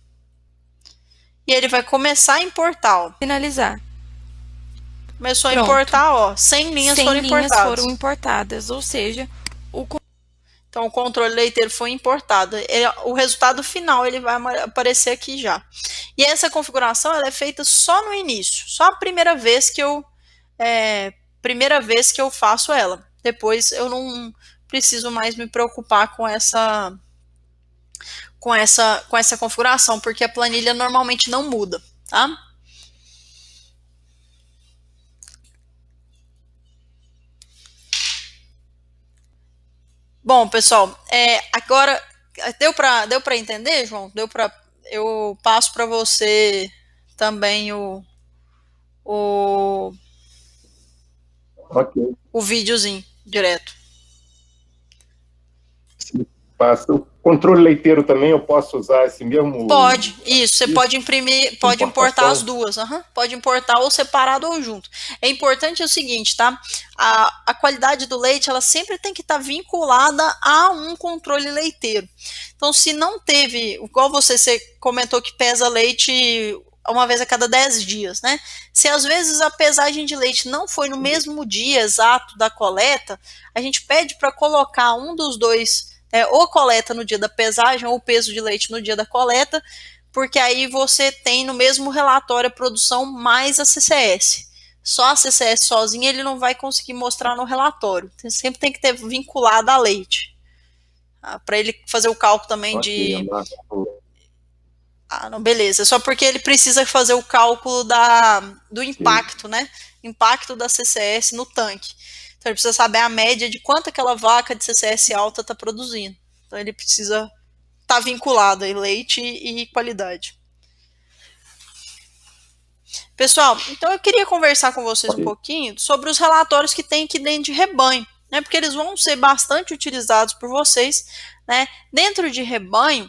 Speaker 1: E ele vai começar a importar, ó.
Speaker 4: Finalizar.
Speaker 1: Começou a importar, ó, 100 linhas foram importadas.
Speaker 4: Ou seja,
Speaker 1: então o controle leiteiro foi importado. O resultado final ele vai aparecer aqui já. E essa configuração ela é feita só no início, só a primeira vez que eu faço ela. Depois eu não preciso mais me preocupar com essa configuração, porque a planilha normalmente não muda, tá? Bom, pessoal, agora deu para entender, João? Eu passo para você também o videozinho direto.
Speaker 3: Passa. O controle leiteiro também eu posso usar esse mesmo?
Speaker 1: Pode, isso. Você pode imprimir, pode importar as duas. Pode importar ou separado ou junto. É importante o seguinte, tá? A qualidade do leite, ela sempre tem que estar vinculada a um controle leiteiro. Então, se não teve, igual você comentou que pesa leite uma vez a cada 10 dias, né? Se às vezes a pesagem de leite não foi no mesmo dia exato da coleta, a gente pede para colocar um dos dois, ou coleta no dia da pesagem, ou peso de leite no dia da coleta, porque aí você tem no mesmo relatório a produção mais a CCS. Só a CCS sozinha ele não vai conseguir mostrar no relatório. Sempre tem que ter vinculado a leite. Para ele fazer o cálculo também de... não, beleza. Só porque ele precisa fazer o cálculo do impacto, né? Impacto da CCS no tanque. Então ele precisa saber a média de quanto aquela vaca de CCS alta está produzindo. Então ele precisa estar vinculado aí leite e qualidade. Pessoal, então eu queria conversar com vocês um pouquinho sobre os relatórios que tem aqui dentro de rebanho, né? Porque eles vão ser bastante utilizados por vocês, né? Dentro de rebanho,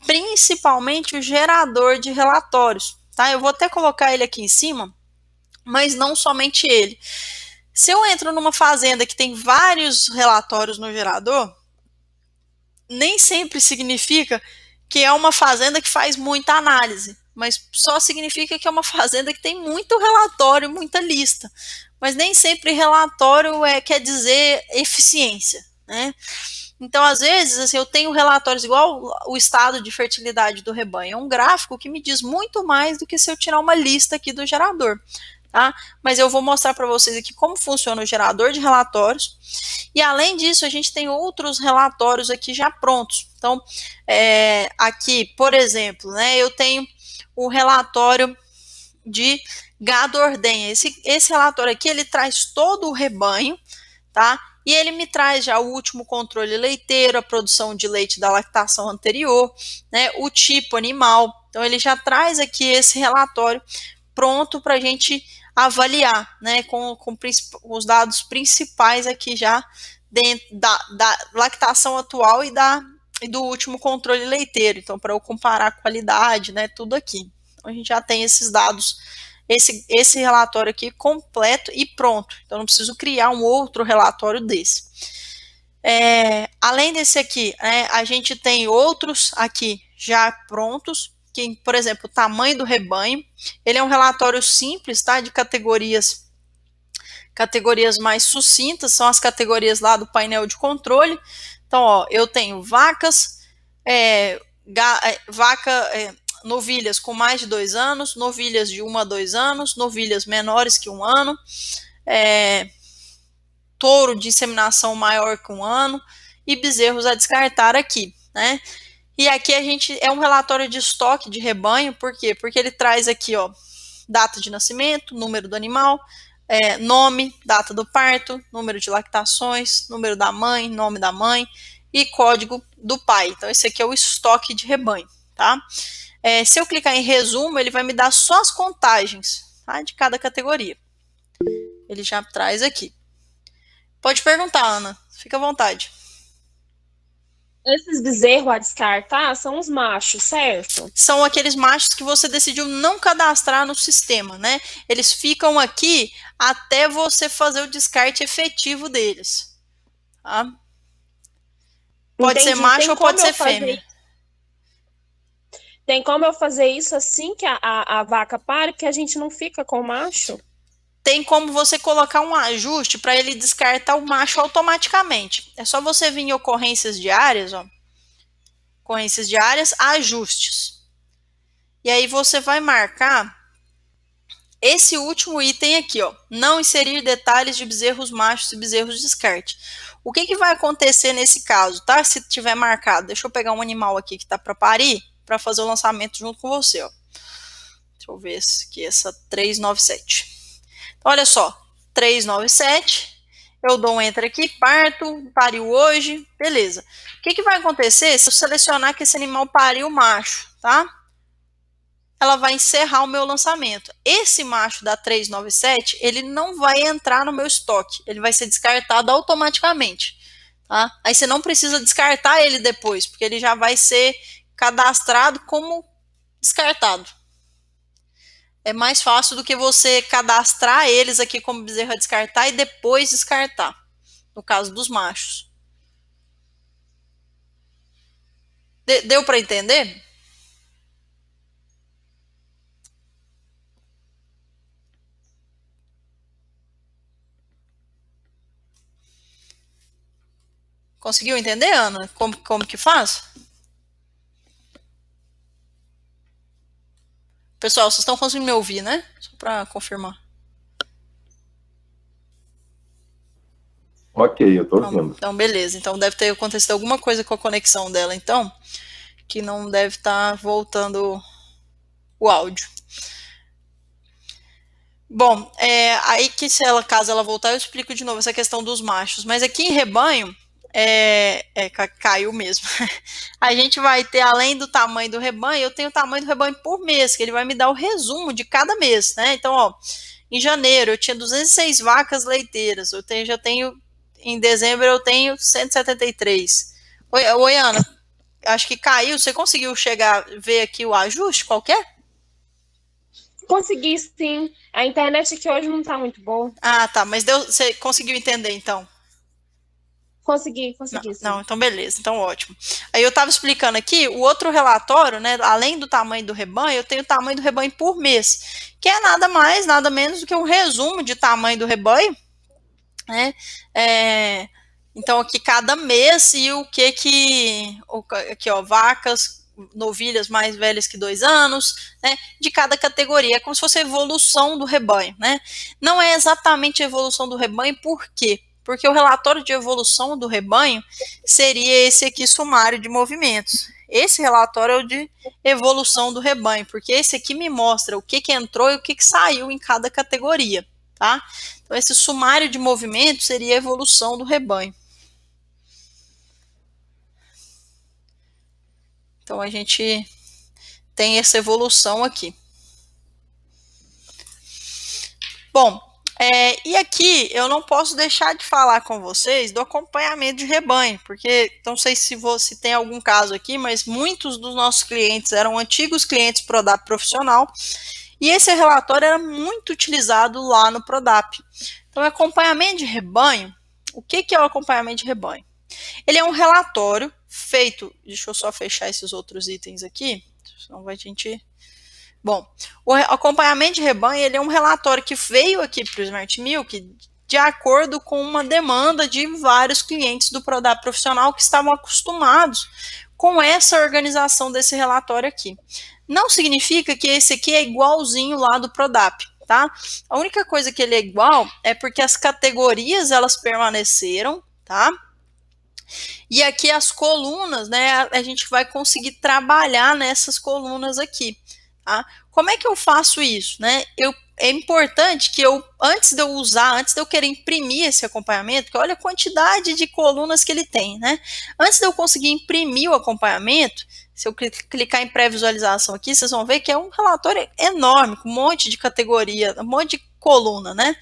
Speaker 1: principalmente o gerador de relatórios, tá? Eu vou até colocar ele aqui em cima, mas não somente ele. Se eu entro numa fazenda que tem vários relatórios no gerador, nem sempre significa que é uma fazenda que faz muita análise, mas só significa que é uma fazenda que tem muito relatório, muita lista. Mas nem sempre relatório quer dizer eficiência, né? Então, às vezes, assim, eu tenho relatórios igual o estado de fertilidade do rebanho. É um gráfico que me diz muito mais do que se eu tirar uma lista aqui do gerador. Tá? Mas eu vou mostrar para vocês aqui como funciona o gerador de relatórios. E, além disso, a gente tem outros relatórios aqui já prontos. Então, aqui, por exemplo, né, eu tenho o relatório de gado ordenha. Esse relatório aqui, ele traz todo o rebanho, tá? E ele me traz já o último controle leiteiro, a produção de leite da lactação anterior, né, o tipo animal. Então, ele já traz aqui esse relatório pronto para a gente avaliar, né, com os dados principais aqui já dentro da lactação atual e do último controle leiteiro. Então, para eu comparar a qualidade, né, tudo aqui. Então, a gente já tem esses dados, esse relatório aqui completo e pronto. Então, não preciso criar um outro relatório desse. Além desse aqui, né, a gente tem outros aqui já prontos, que, por exemplo, o tamanho do rebanho. Ele é um relatório simples, tá, de categorias mais sucintas, são as categorias lá do painel de controle. Então, ó, eu tenho vacas, novilhas com mais de 2 anos, novilhas de 1 a 2 anos, novilhas menores que 1 ano, touro de inseminação maior que 1 ano e bezerros a descartar aqui, né? E aqui a gente é um relatório de estoque de rebanho, por quê? Porque ele traz aqui, ó, data de nascimento, número do animal, nome, data do parto, número de lactações, número da mãe, nome da mãe e código do pai. Então, esse aqui é o estoque de rebanho, tá? Se eu clicar em resumo, ele vai me dar só as contagens, tá, de cada categoria. Ele já traz aqui. Pode perguntar, Ana, fica à vontade.
Speaker 4: Esses bezerros a descartar são os machos, certo?
Speaker 1: São aqueles machos que você decidiu não cadastrar no sistema, né? Eles ficam aqui até você fazer o descarte efetivo deles, tá? Pode ser macho ou pode ser fêmea.
Speaker 4: Tem como eu fazer isso assim que a vaca pare, porque a gente não fica com o macho?
Speaker 1: Tem como você colocar um ajuste para ele descartar o macho automaticamente. É só você vir em ocorrências diárias, ó. Ocorrências diárias, ajustes. E aí você vai marcar esse último item aqui, ó. Não inserir detalhes de bezerros machos e bezerros de descarte. O que vai acontecer nesse caso, tá? Se tiver marcado, deixa eu pegar um animal aqui que tá para parir, para fazer o lançamento junto com você, ó. Deixa eu ver aqui, essa 397. Então, olha só, 397, eu dou um enter aqui, parto, pariu hoje, beleza. O que vai acontecer se eu selecionar que esse animal pariu macho, tá? Ela vai encerrar o meu lançamento. Esse macho da 397, ele não vai entrar no meu estoque, ele vai ser descartado automaticamente, tá? Aí você não precisa descartar ele depois, porque ele já vai ser cadastrado como descartado. É mais fácil do que você cadastrar eles aqui como bezerro a descartar e depois descartar, no caso dos machos. Deu para entender? Conseguiu entender, Ana? Como que faz? Pessoal, vocês estão conseguindo me ouvir, né? Só para confirmar.
Speaker 3: Ok, eu estou ouvindo.
Speaker 1: Então, beleza. Então, deve ter acontecido alguma coisa com a conexão dela, então, que não deve estar voltando o áudio. Bom, aí que caso ela voltar, eu explico de novo essa questão dos machos. Mas aqui em rebanho, caiu mesmo. A gente vai ter, além do tamanho do rebanho, eu tenho o tamanho do rebanho por mês, que ele vai me dar o resumo de cada mês, né? Então, ó, em janeiro eu tinha 206 vacas leiteiras, em dezembro eu tenho 173. Oi, Ana, acho que caiu, você conseguiu ver aqui o ajuste qualquer?
Speaker 4: Consegui, sim. A internet aqui hoje não tá muito boa.
Speaker 1: Ah, tá, mas você conseguiu entender, então?
Speaker 4: Consegui, sim.
Speaker 1: Não, então beleza, então ótimo. Aí eu estava explicando aqui, o outro relatório, né, além do tamanho do rebanho, eu tenho o tamanho do rebanho por mês, que é nada mais, nada menos do que um resumo de tamanho do rebanho, né, então aqui cada mês e aqui ó, vacas, novilhas mais velhas que 2 anos, né, de cada categoria, é como se fosse a evolução do rebanho, né, não é exatamente a evolução do rebanho, por quê? Porque o relatório de evolução do rebanho seria esse aqui, sumário de movimentos. Esse relatório é o de evolução do rebanho, porque esse aqui me mostra o que entrou e o que saiu em cada categoria, tá? Então, esse sumário de movimentos seria a evolução do rebanho. Então, a gente tem essa evolução aqui. Bom, e aqui eu não posso deixar de falar com vocês do acompanhamento de rebanho, porque não sei se tem algum caso aqui, mas muitos dos nossos clientes eram antigos clientes Prodap profissional, e esse relatório era muito utilizado lá no Prodap. Então, acompanhamento de rebanho, o que é o acompanhamento de rebanho? Ele é um relatório feito, deixa eu só fechar esses outros itens aqui, senão a gente... Bom, o acompanhamento de rebanho, ele é um relatório que veio aqui para o Smart Milk de acordo com uma demanda de vários clientes do Prodap profissional que estavam acostumados com essa organização desse relatório aqui. Não significa que esse aqui é igualzinho lá do Prodap, tá? A única coisa que ele é igual é porque as categorias, elas permaneceram, tá? E aqui as colunas, né, a gente vai conseguir trabalhar nessas colunas aqui. Tá? Como é que eu faço isso? Né? É importante que antes de eu querer imprimir esse acompanhamento, porque olha a quantidade de colunas que ele tem, né? Antes de eu conseguir imprimir o acompanhamento, se eu clicar em pré-visualização aqui, vocês vão ver que é um relatório enorme, com um monte de categoria, um monte de coluna, né?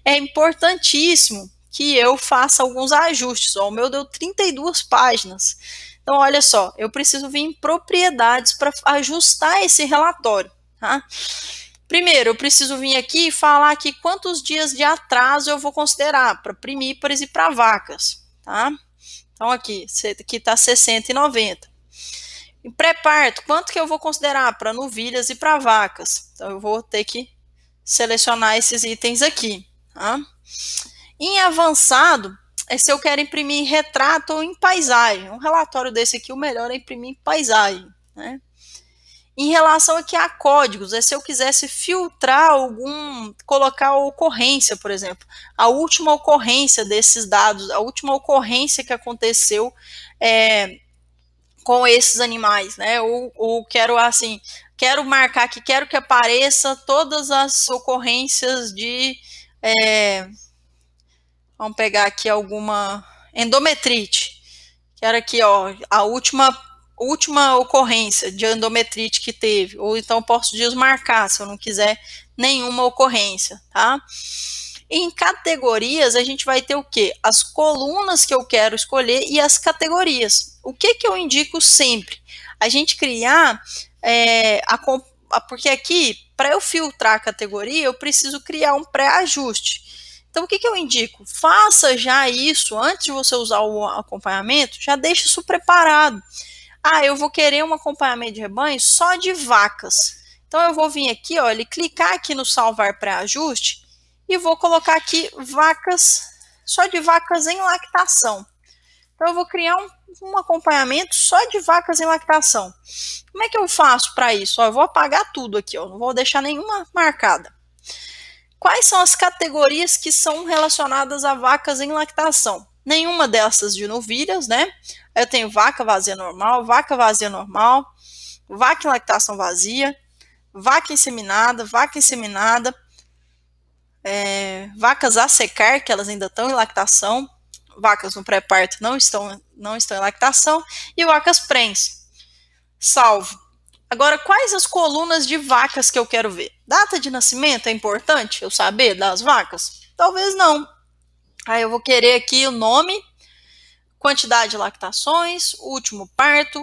Speaker 1: É importantíssimo que eu faça alguns ajustes. Ó, o meu deu 32 páginas. Então, olha só, eu preciso vir em propriedades para ajustar esse relatório, tá? Primeiro, eu preciso vir aqui e falar aqui quantos dias de atraso eu vou considerar para primíparas e para vacas, tá? Então, aqui está 60 e 90. Em pré-parto, quanto que eu vou considerar para novilhas e para vacas? Então, eu vou ter que selecionar esses itens aqui, tá? Em avançado, se eu quero imprimir em retrato ou em paisagem. Um relatório desse aqui, o melhor é imprimir em paisagem, né? Em relação aqui a códigos, se eu quisesse filtrar colocar a ocorrência, por exemplo, a última ocorrência desses dados, a última ocorrência que aconteceu com esses animais, né? Ou quero marcar que quero que apareça todas as ocorrências de vamos pegar aqui alguma endometrite. Quero aqui, ó, a última ocorrência de endometrite que teve. Ou então posso desmarcar, se eu não quiser nenhuma ocorrência, tá? Em categorias, a gente vai ter o quê? As colunas que eu quero escolher e as categorias. O que eu indico sempre? A gente criar, porque aqui, para eu filtrar a categoria, eu preciso criar um pré-ajuste. Então, o que eu indico? Faça já isso antes de você usar o acompanhamento, já deixe isso preparado. Eu vou querer um acompanhamento de rebanho só de vacas. Então, eu vou vir aqui, ó, clicar aqui no salvar pré-ajuste e vou colocar aqui só de vacas em lactação. Então, eu vou criar um acompanhamento só de vacas em lactação. Como é que eu faço para isso? Eu vou apagar tudo aqui, ó, não vou deixar nenhuma marcada. Quais são as categorias que são relacionadas a vacas em lactação? Nenhuma dessas de novilhas, né? Eu tenho vaca vazia normal, vaca em lactação vazia, vaca inseminada, vacas a secar, que elas ainda estão em lactação, vacas no pré-parto não estão em lactação, e vacas prens. Salvo. Agora, quais as colunas de vacas que eu quero ver? Data de nascimento é importante eu saber das vacas? Talvez não. Aí eu vou querer aqui o nome, quantidade de lactações, último parto,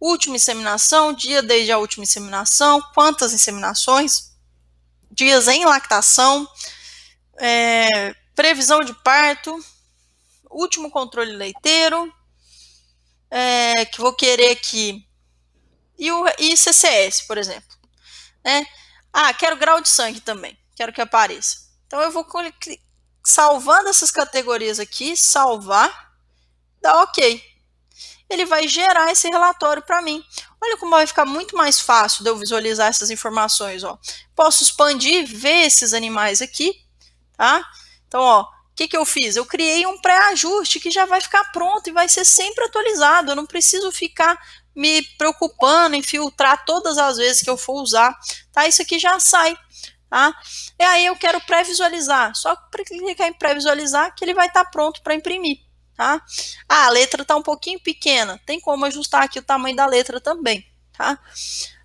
Speaker 1: última inseminação, dia desde a última inseminação, quantas inseminações, dias em lactação, previsão de parto, último controle leiteiro, que vou querer aqui, e CCS, por exemplo. Né? Quero grau de sangue também, quero que apareça. Então eu vou salvando essas categorias aqui, salvar, dá OK. Ele vai gerar esse relatório para mim. Olha como vai ficar muito mais fácil de eu visualizar essas informações. Ó. Posso expandir, ver esses animais aqui. Tá? Então, ó, o que eu fiz? Eu criei um pré-ajuste que já vai ficar pronto e vai ser sempre atualizado. Eu não preciso ficar me preocupando em filtrar todas as vezes que eu for usar. Tá? Isso aqui já sai. Tá? E aí eu quero pré-visualizar. Só clicar em pré-visualizar que ele vai estar pronto para imprimir. Tá? A letra está um pouquinho pequena. Tem como ajustar aqui o tamanho da letra também. Tá?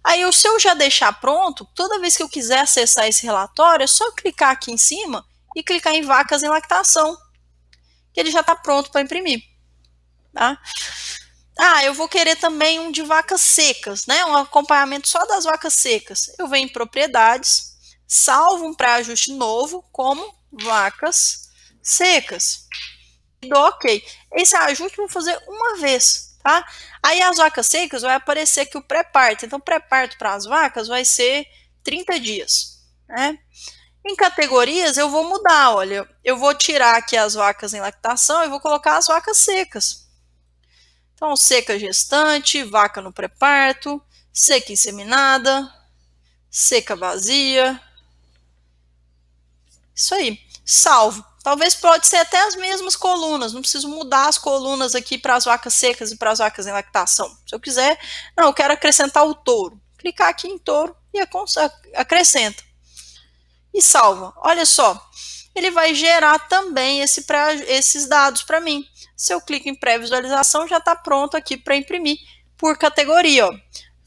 Speaker 1: Aí, se eu já deixar pronto, toda vez que eu quiser acessar esse relatório, é só clicar aqui em cima e clicar em vacas em lactação, que ele já está pronto para imprimir. Tá? Eu vou querer também um de vacas secas, né? Um acompanhamento só das vacas secas. Eu venho em propriedades, salvo um pré-ajuste novo como vacas secas. Dou OK. Esse ajuste eu vou fazer uma vez, tá? Aí as vacas secas vai aparecer aqui o pré-parto. Então, pré-parto para as vacas vai ser 30 dias, né? Em categorias, eu vou mudar, olha. Eu vou tirar aqui as vacas em lactação e vou colocar as vacas secas. Então, seca gestante, vaca no pré-parto, seca inseminada, seca vazia. Isso aí. Salvo. Talvez pode ser até as mesmas colunas, não preciso mudar as colunas aqui para as vacas secas e para as vacas em lactação. Se eu quiser, eu quero acrescentar o touro. Clicar aqui em touro e acrescenta. E salva. Olha só, ele vai gerar também esses dados para mim. Se eu clico em pré-visualização, já está pronto aqui para imprimir por categoria. Ó.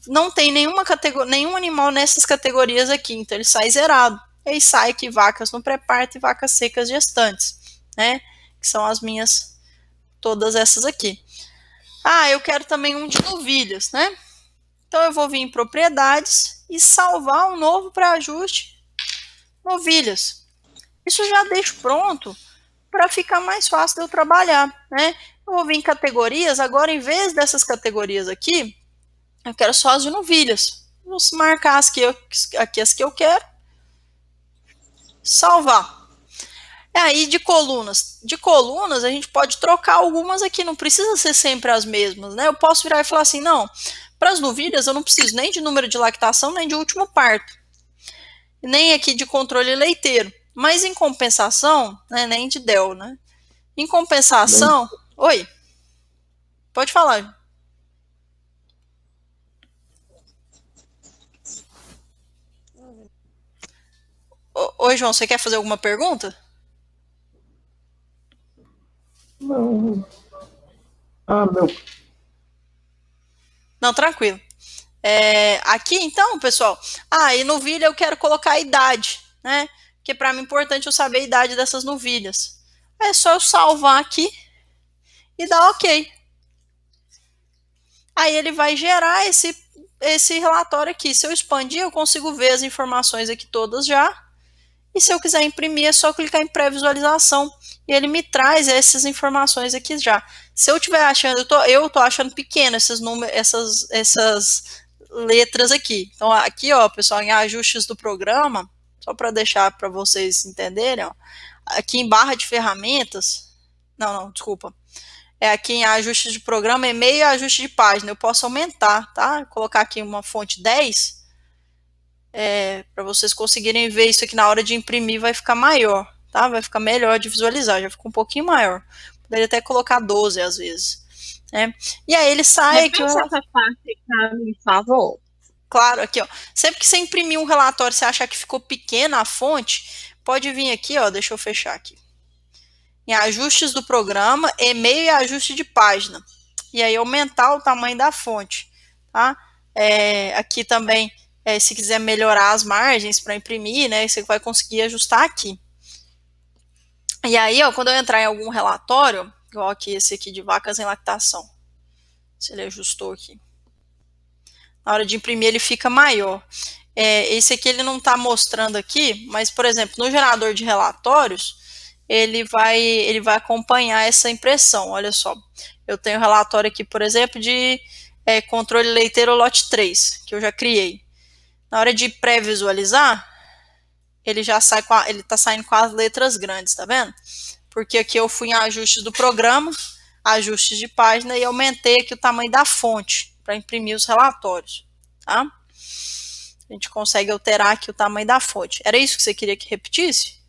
Speaker 1: Não tem nenhum animal nessas categorias aqui, então ele sai zerado. E aí sai aqui vacas no pré-parto e vacas secas gestantes, né? Que são as minhas, todas essas aqui. Eu quero também um de novilhas, né? Então eu vou vir em propriedades e salvar um novo pré-ajuste novilhas. Isso já deixo pronto para ficar mais fácil de eu trabalhar, né? Eu vou vir em categorias, agora em vez dessas categorias aqui, eu quero só as de novilhas. Vou marcar aqui as que eu quero. Salvar. Aí de colunas. De colunas a gente pode trocar algumas aqui, não precisa ser sempre as mesmas, né? Eu posso virar e falar assim, não, para as novilhas eu não preciso nem de número de lactação, nem de último parto. Nem aqui de controle leiteiro. Mas em compensação, né, nem de DEL, né? Em compensação... Oi. Pode falar. Oi, João, você quer fazer alguma pergunta?
Speaker 3: Não. Meu.
Speaker 1: Não, tranquilo. Aqui, então, pessoal, e novilha eu quero colocar a idade, né? Porque para mim é importante eu saber a idade dessas novilhas. É só eu salvar aqui e dar OK. Aí ele vai gerar esse relatório aqui. Se eu expandir, eu consigo ver as informações aqui todas já. E se eu quiser imprimir, é só clicar em pré-visualização. E ele me traz essas informações aqui já. Se eu estiver achando, eu tô achando pequeno esses números, essas letras aqui. Então, aqui, ó, pessoal, em ajustes do programa, só para deixar para vocês entenderem, ó, aqui em barra de ferramentas, desculpa. Aqui em ajustes de programa, e-mail e ajuste de página. Eu posso aumentar, tá? Colocar aqui uma fonte 10. Para vocês conseguirem ver isso aqui na hora de imprimir, vai ficar maior, tá? Vai ficar melhor de visualizar, já fica um pouquinho maior. Poderia até colocar 12 às vezes. Né? E aí ele sai...
Speaker 4: Repete essa parte para mim, por favor.
Speaker 1: Claro, aqui, ó. Sempre que você imprimir um relatório, você achar que ficou pequena a fonte, pode vir aqui, ó, deixa eu fechar aqui. em ajustes do programa, e-mail e ajuste de página. E aí aumentar o tamanho da fonte, tá? Aqui também, se quiser melhorar as margens para imprimir, né, você vai conseguir ajustar aqui. E aí, ó, quando eu entrar em algum relatório, igual aqui esse aqui de vacas em lactação, se ele ajustou aqui, na hora de imprimir ele fica maior. Esse aqui ele não está mostrando aqui, mas, por exemplo, no gerador de relatórios, ele vai acompanhar essa impressão. Olha só, eu tenho um relatório aqui, por exemplo, de controle leiteiro lote 3, que eu já criei. Na hora de pré-visualizar, ele já sai ele está saindo com as letras grandes, tá vendo? Porque aqui eu fui em ajustes do programa, ajustes de página e aumentei aqui o tamanho da fonte para imprimir os relatórios, tá? A gente consegue alterar aqui o tamanho da fonte. Era isso que você queria que repetisse?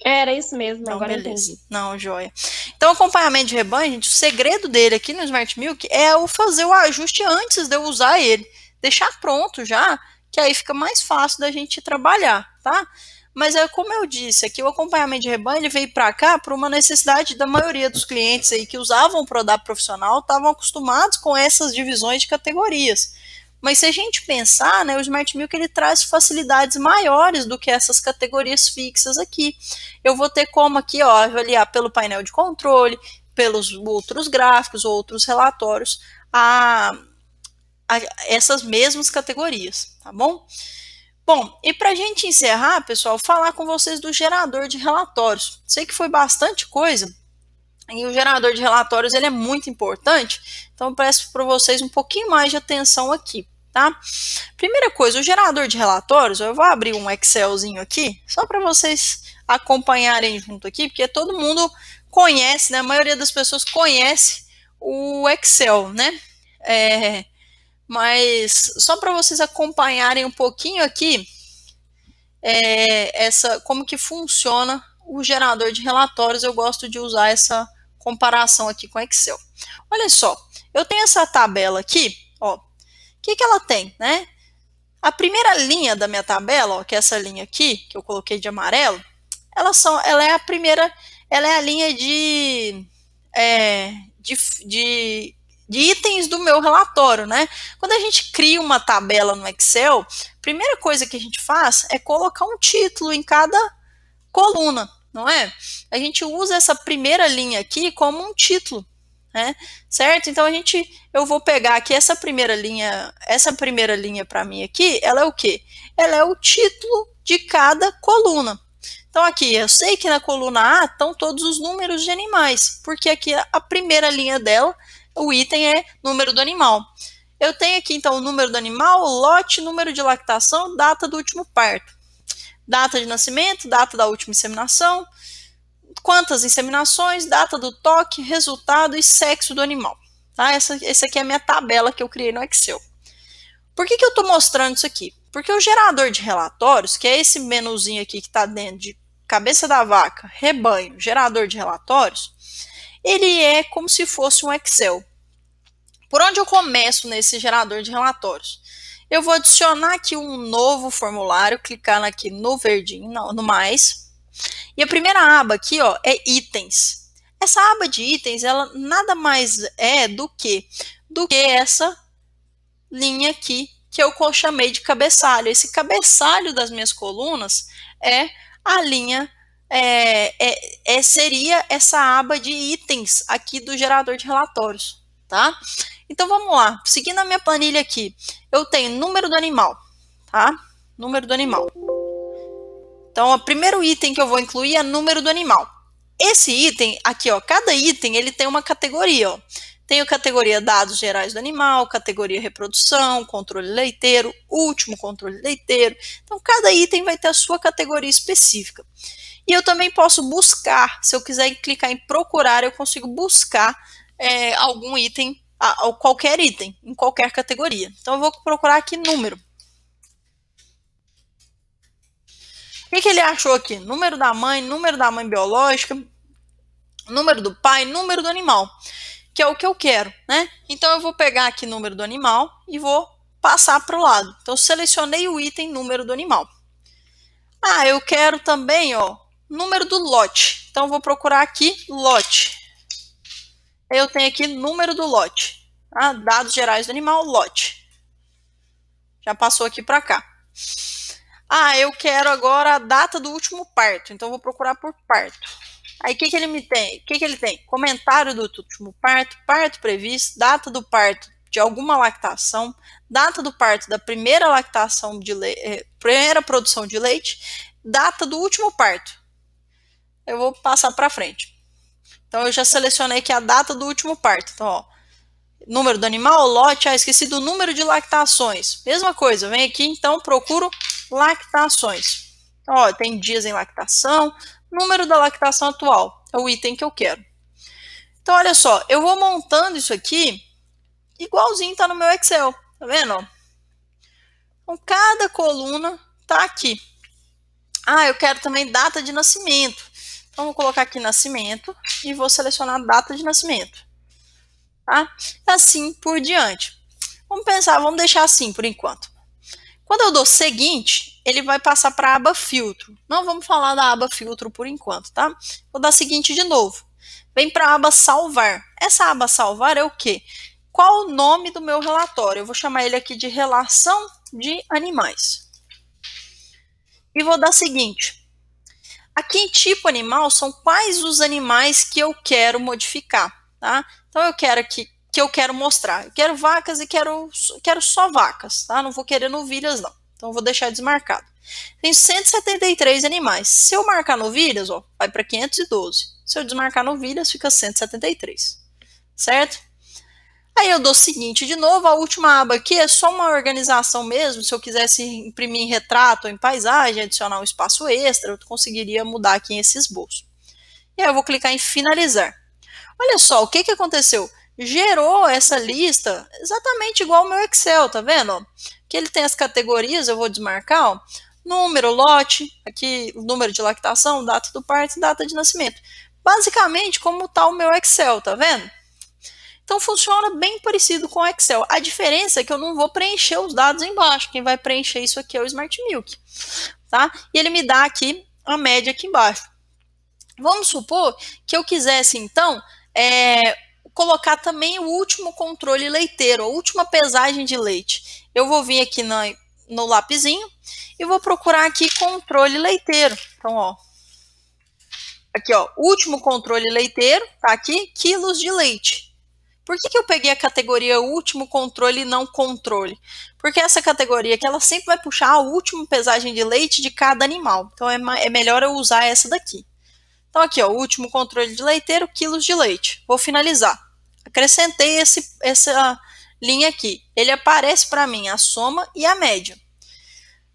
Speaker 4: Era isso mesmo,
Speaker 1: Então,
Speaker 4: agora
Speaker 1: beleza.
Speaker 4: entendi.
Speaker 1: Não, joia. Então, acompanhamento de rebanho, gente, o segredo dele aqui no Smart Milk é o fazer o ajuste antes de eu usar ele. Deixar pronto já, que aí fica mais fácil da gente trabalhar, tá? Mas como eu disse, aqui o acompanhamento de rebanho ele veio para cá por uma necessidade da maioria dos clientes aí que usavam o Prodap profissional, estavam acostumados com essas divisões de categorias. Mas se a gente pensar, né, o Smart Milk ele traz facilidades maiores do que essas categorias fixas aqui. Eu vou ter como aqui, ó, avaliar pelo painel de controle, pelos outros gráficos, outros relatórios, essas mesmas categorias, tá bom? Bom, e para a gente encerrar, pessoal, falar com vocês do gerador de relatórios. Sei que foi bastante coisa, e o gerador de relatórios ele é muito importante, então eu peço para vocês um pouquinho mais de atenção aqui, tá? Primeira coisa, o gerador de relatórios, eu vou abrir um Excelzinho aqui, só para vocês acompanharem junto aqui, porque todo mundo conhece, né? A maioria das pessoas conhece o Excel, né? Mas só para vocês acompanharem um pouquinho aqui como que funciona o gerador de relatórios, eu gosto de usar essa comparação aqui com Excel. Olha só, eu tenho essa tabela aqui, ó, o que ela tem, né? A primeira linha da minha tabela, ó, que é essa linha aqui, que eu coloquei de amarelo, ela é a primeira, ela é a linha de itens do meu relatório, né? Quando a gente cria uma tabela no Excel, a primeira coisa que a gente faz é colocar um título em cada coluna, não é? A gente usa essa primeira linha aqui como um título, né? Certo? Então eu vou pegar aqui essa primeira linha para mim aqui, ela é o quê? Ela é o título de cada coluna. Então aqui, eu sei que na coluna A estão todos os números de animais, porque aqui a primeira linha dela, o item é número do animal. Eu tenho aqui então o número do animal, lote, número de lactação, data do último parto. Data de nascimento, data da última inseminação, quantas inseminações, data do toque, resultado e sexo do animal. Tá? Essa aqui é a minha tabela que eu criei no Excel. Por que eu estou mostrando isso aqui? Porque o gerador de relatórios, que é esse menuzinho aqui que está dentro de cabeça da vaca, rebanho, gerador de relatórios, ele é como se fosse um Excel. Por onde eu começo nesse gerador de relatórios? Eu vou adicionar aqui um novo formulário, clicar aqui no verdinho, no mais. E a primeira aba aqui, ó, é itens. Essa aba de itens, ela nada mais é do que essa linha aqui, que eu chamei de cabeçalho. Esse cabeçalho das minhas colunas é a linha, seria essa aba de itens aqui do gerador de relatórios, tá? Então, vamos lá. Seguindo a minha planilha aqui, eu tenho número do animal, tá? Número do animal. Então, o primeiro item que eu vou incluir é número do animal. Esse item aqui, ó, cada item, ele tem uma categoria, ó. Tenho categoria dados gerais do animal, categoria reprodução, controle leiteiro, último controle leiteiro. Então, cada item vai ter a sua categoria específica. E eu também posso buscar, se eu quiser clicar em procurar, eu consigo buscar algum item, qualquer item, em qualquer categoria. Então, eu vou procurar aqui número. O que ele achou aqui? Número da mãe biológica, número do pai, número do animal, que é o que eu quero, né? Então, eu vou pegar aqui número do animal e vou passar para o lado. Então, eu selecionei o item número do animal. Eu quero também, ó, número do lote. Então, eu vou procurar aqui lote. Eu tenho aqui número do lote. Tá? Dados gerais do animal, lote. Já passou aqui para cá. Eu quero agora a data do último parto. Então, eu vou procurar por parto. Aí, o que ele me tem? O que ele tem? Comentário do último parto, parto previsto, data do parto de alguma lactação, data do parto da primeira lactação de primeira produção de leite, data do último parto. Eu vou passar para frente. Então, eu já selecionei aqui a data do último parto. Então, ó, número do animal, lote, esqueci do número de lactações. Mesma coisa, vem aqui, então, procuro lactações. Então, ó, tem dias em lactação, número da lactação atual, é o item que eu quero. Então, olha só, eu vou montando isso aqui igualzinho está no meu Excel, tá vendo? Então, cada coluna tá aqui. Eu quero também data de nascimento. Então, vou colocar aqui nascimento e vou selecionar data de nascimento. Tá? Assim por diante. Vamos deixar assim por enquanto. Quando eu dou seguinte, ele vai passar para a aba filtro. Não vamos falar da aba filtro por enquanto, tá? Vou dar seguinte de novo. Vem para a aba salvar. Essa aba salvar é o quê? Qual o nome do meu relatório? Eu vou chamar ele aqui de relação de animais. E vou dar seguinte. Aqui em tipo animal são quais os animais que eu quero modificar, tá? Então eu quero aqui que eu quero mostrar. Eu quero vacas e quero só vacas, tá? Não vou querer novilhas, não. Então eu vou deixar desmarcado. Tem 173 animais. Se eu marcar novilhas, ó, vai para 512. Se eu desmarcar novilhas, fica 173. Certo? Aí eu dou seguinte de novo, a última aba aqui é só uma organização mesmo, se eu quisesse imprimir em retrato ou em paisagem, adicionar um espaço extra, eu conseguiria mudar aqui esse esboço. E aí eu vou clicar em finalizar. Olha só, o que aconteceu? Gerou essa lista exatamente igual ao meu Excel, tá vendo? Que ele tem as categorias, eu vou desmarcar, ó, número, lote, aqui o número de lactação, data do parto e data de nascimento. Basicamente como está o meu Excel, tá vendo? Então, funciona bem parecido com o Excel. A diferença é que eu não vou preencher os dados embaixo. Quem vai preencher isso aqui é o Smart Milk. Tá? E ele me dá aqui a média aqui embaixo. Vamos supor que eu quisesse, então, colocar também o último controle leiteiro, a última pesagem de leite. Eu vou vir aqui no lapisinho e vou procurar aqui controle leiteiro. Então, ó. Aqui, ó. Último controle leiteiro, tá aqui, quilos de leite. Por que eu peguei a categoria último controle e não controle? Porque essa categoria aqui, ela sempre vai puxar a última pesagem de leite de cada animal. Então, é melhor eu usar essa daqui. Então, aqui, ó, último controle de leiteiro, quilos de leite. Vou finalizar. Acrescentei essa linha aqui. Ele aparece para mim a soma e a média.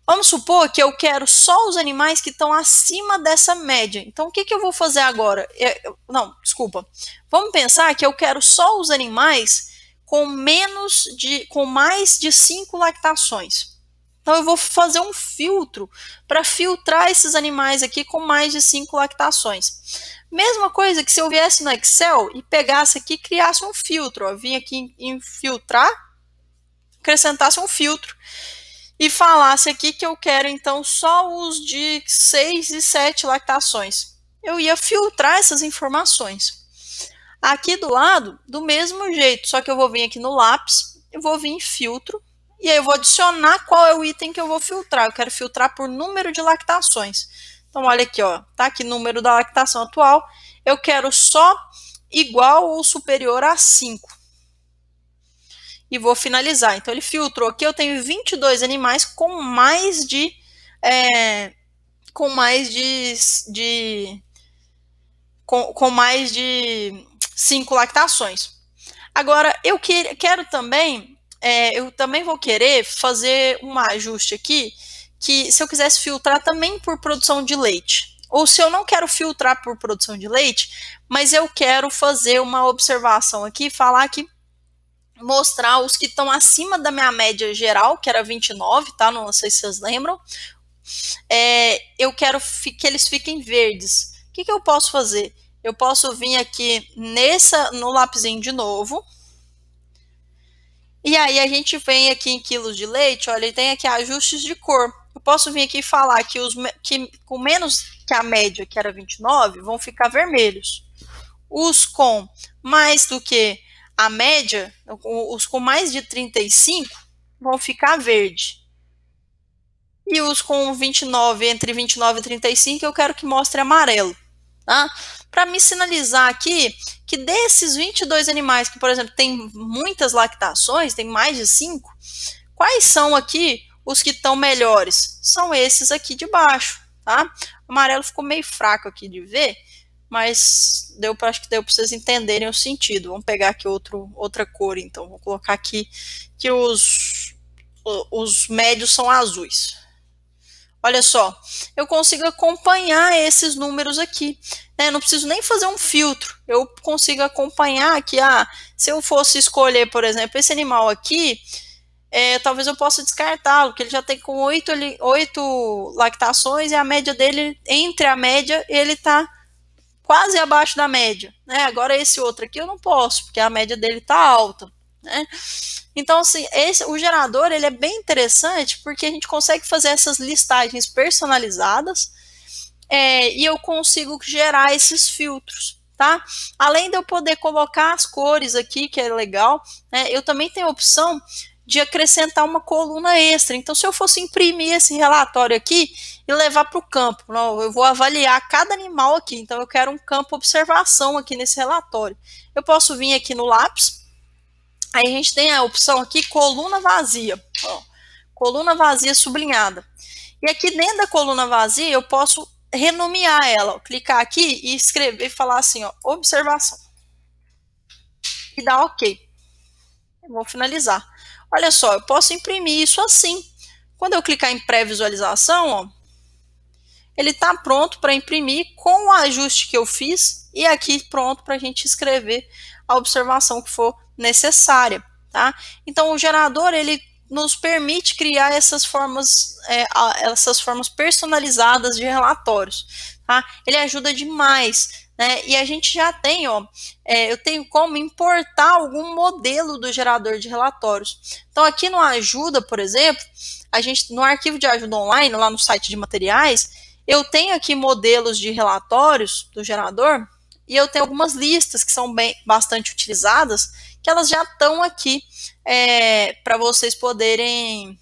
Speaker 1: Vamos supor que eu quero só os animais que estão acima dessa média. Então, o que eu vou fazer agora? Vamos pensar que eu quero só os animais com mais de 5 lactações. Então, eu vou fazer um filtro para filtrar esses animais aqui com mais de 5 lactações. Mesma coisa que se eu viesse no Excel e pegasse aqui e criasse um filtro. Ó, vim aqui em filtrar, acrescentasse um filtro. E falasse aqui que eu quero, então, só os de 6 e 7 lactações. Eu ia filtrar essas informações. Aqui do lado, do mesmo jeito, só que eu vou vir aqui no lápis, eu vou vir em filtro, e aí eu vou adicionar qual é o item que eu vou filtrar. Eu quero filtrar por número de lactações. Então, olha aqui, ó, tá aqui número da lactação atual. Eu quero só igual ou superior a 5. E vou finalizar. Então, ele filtrou aqui, eu tenho 22 animais com mais de 5 lactações. Agora, eu quero também, eu também vou querer fazer um ajuste aqui, que se eu quisesse filtrar também por produção de leite. Ou se eu não quero filtrar por produção de leite, mas eu quero fazer uma observação aqui, falar que mostrar os que estão acima da minha média geral, que era 29, tá? Não sei se vocês lembram. Eu quero que eles fiquem verdes. O que eu posso fazer? Eu posso vir aqui no lapisinho de novo. E aí a gente vem aqui em quilos de leite, olha, ele tem aqui ajustes de cor. Eu posso vir aqui e falar que os que com menos que a média, que era 29, vão ficar vermelhos. Os com mais do que a média, os com mais de 35, vão ficar verde. E os com 29, entre 29 e 35, eu quero que mostre amarelo. Tá? Para me sinalizar aqui que desses 22 animais, que, por exemplo, tem muitas lactações, tem mais de 5, quais são aqui os que estão melhores? São esses aqui de baixo, tá? O amarelo ficou meio fraco aqui de ver, mas acho que deu para vocês entenderem o sentido. Vamos pegar aqui outra cor, então. Vou colocar aqui que os médios são azuis. Olha só, eu consigo acompanhar esses números aqui, né? Não preciso nem fazer um filtro, eu consigo acompanhar aqui, se eu fosse escolher, por exemplo, esse animal aqui, talvez eu possa descartá-lo, porque ele já tem com 8 lactações, e a média dele, entre a média, ele está quase abaixo da média, né? Agora esse outro aqui eu não posso, porque a média dele está alta, né? Então, assim, o gerador ele é bem interessante porque a gente consegue fazer essas listagens personalizadas e eu consigo gerar esses filtros, tá? Além de eu poder colocar as cores aqui, que é legal, né, eu também tenho a opção de acrescentar uma coluna extra. Então, se eu fosse imprimir esse relatório aqui e levar para o campo, eu vou avaliar cada animal aqui, então eu quero um campo observação aqui nesse relatório. Eu posso vir aqui no lápis. Aí a gente tem a opção aqui, coluna vazia. Ó, coluna vazia sublinhada. E aqui dentro da coluna vazia, eu posso renomear ela. Ó, clicar aqui e escrever, falar assim, ó, observação. E dar OK. Eu vou finalizar. Olha só, eu posso imprimir isso assim. Quando eu clicar em pré-visualização, ó, ele está pronto para imprimir com o ajuste que eu fiz e aqui pronto para a gente escrever a observação que for necessária, tá? Então o gerador ele nos permite criar essas formas personalizadas de relatórios, tá? Ele ajuda demais, né? E a gente já tem, ó, eu tenho como importar algum modelo do gerador de relatórios. Então aqui no Ajuda, por exemplo, a gente no arquivo de ajuda online, lá no site de materiais, eu tenho aqui modelos de relatórios do gerador e eu tenho algumas listas que são bastante utilizadas, que elas já estão aqui para vocês poderem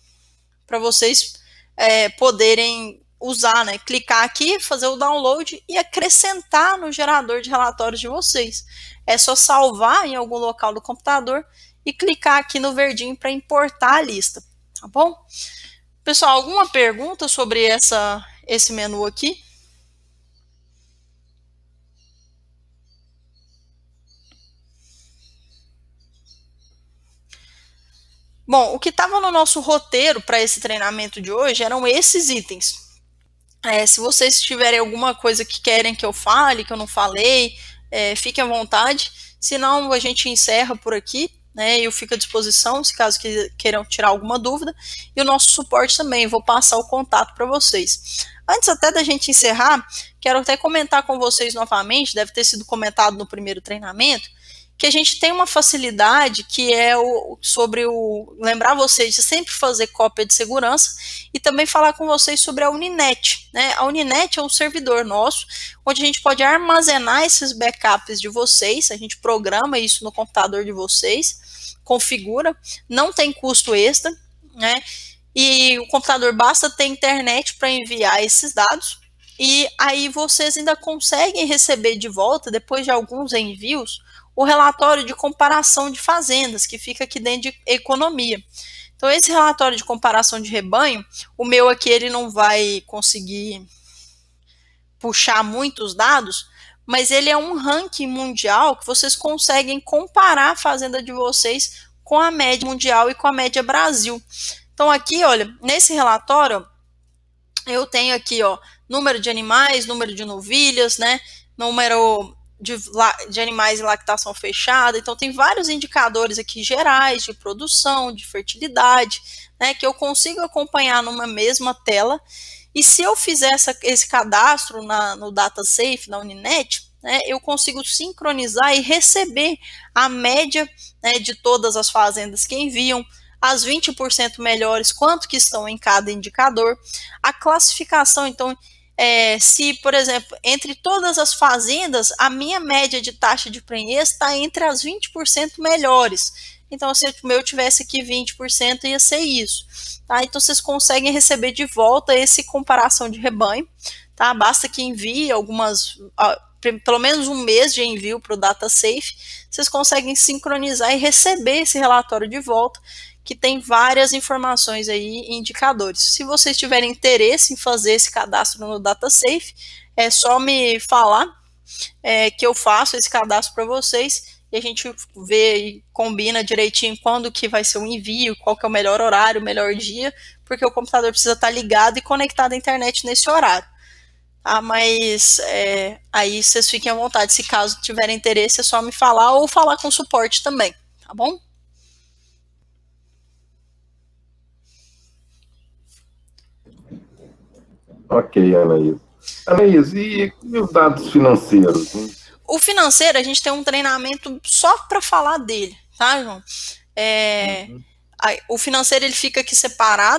Speaker 1: usar, né? Clicar aqui, fazer o download e acrescentar no gerador de relatórios de vocês. É só salvar em algum local do computador e clicar aqui no verdinho para importar a lista, tá bom? Pessoal, alguma pergunta sobre esse menu aqui? Bom, o que estava no nosso roteiro para esse treinamento de hoje eram esses itens. Se vocês tiverem alguma coisa que querem que eu fale, que eu não falei, fiquem à vontade. Senão, a gente encerra por aqui, né? Eu fico à disposição, se caso queiram tirar alguma dúvida. E o nosso suporte também, vou passar o contato para vocês. Antes até da gente encerrar, quero até comentar com vocês novamente, deve ter sido comentado no primeiro treinamento, que a gente tem uma facilidade que é lembrar vocês de sempre fazer cópia de segurança e também falar com vocês sobre a Uninet, né? A Uninet é um servidor nosso, onde a gente pode armazenar esses backups de vocês, a gente programa isso no computador de vocês, configura, não tem custo extra, né? E o computador basta ter internet para enviar esses dados, e aí vocês ainda conseguem receber de volta, depois de alguns envios, o relatório de comparação de fazendas, que fica aqui dentro de economia. Então, esse relatório de comparação de rebanho, o meu aqui ele não vai conseguir puxar muitos dados, mas ele é um ranking mundial que vocês conseguem comparar a fazenda de vocês com a média mundial e com a média Brasil. Então, aqui, olha, nesse relatório, eu tenho aqui, ó, número de animais, número de novilhas, né, número de animais em lactação fechada. Então tem vários indicadores aqui gerais de produção, de fertilidade, né, que eu consigo acompanhar numa mesma tela. E se eu fizer esse cadastro no DataSafe, na Uninet, né, eu consigo sincronizar e receber a média, né, de todas as fazendas que enviam, as 20% melhores, quanto que estão em cada indicador, a classificação, então, se, por exemplo, entre todas as fazendas, a minha média de taxa de prenhez está entre as 20% melhores. Então, se o meu tivesse aqui 20%, ia ser isso. Tá? Então, vocês conseguem receber de volta esse comparação de rebanho. Tá? Basta que envie pelo menos um mês de envio para o DataSafe, vocês conseguem sincronizar e receber esse relatório de volta, que tem várias informações aí e indicadores. Se vocês tiverem interesse em fazer esse cadastro no DataSafe, é só me falar que eu faço esse cadastro para vocês e a gente vê e combina direitinho quando que vai ser o envio, qual que é o melhor horário, o melhor dia, porque o computador precisa estar ligado e conectado à internet nesse horário. Tá? Mas aí vocês fiquem à vontade, se caso tiverem interesse é só me falar ou falar com o suporte também, tá bom?
Speaker 3: Ok, Anaís. Anaís, e os dados financeiros?
Speaker 1: O financeiro, a gente tem um treinamento só para falar dele, tá, João? O financeiro, ele fica aqui separado,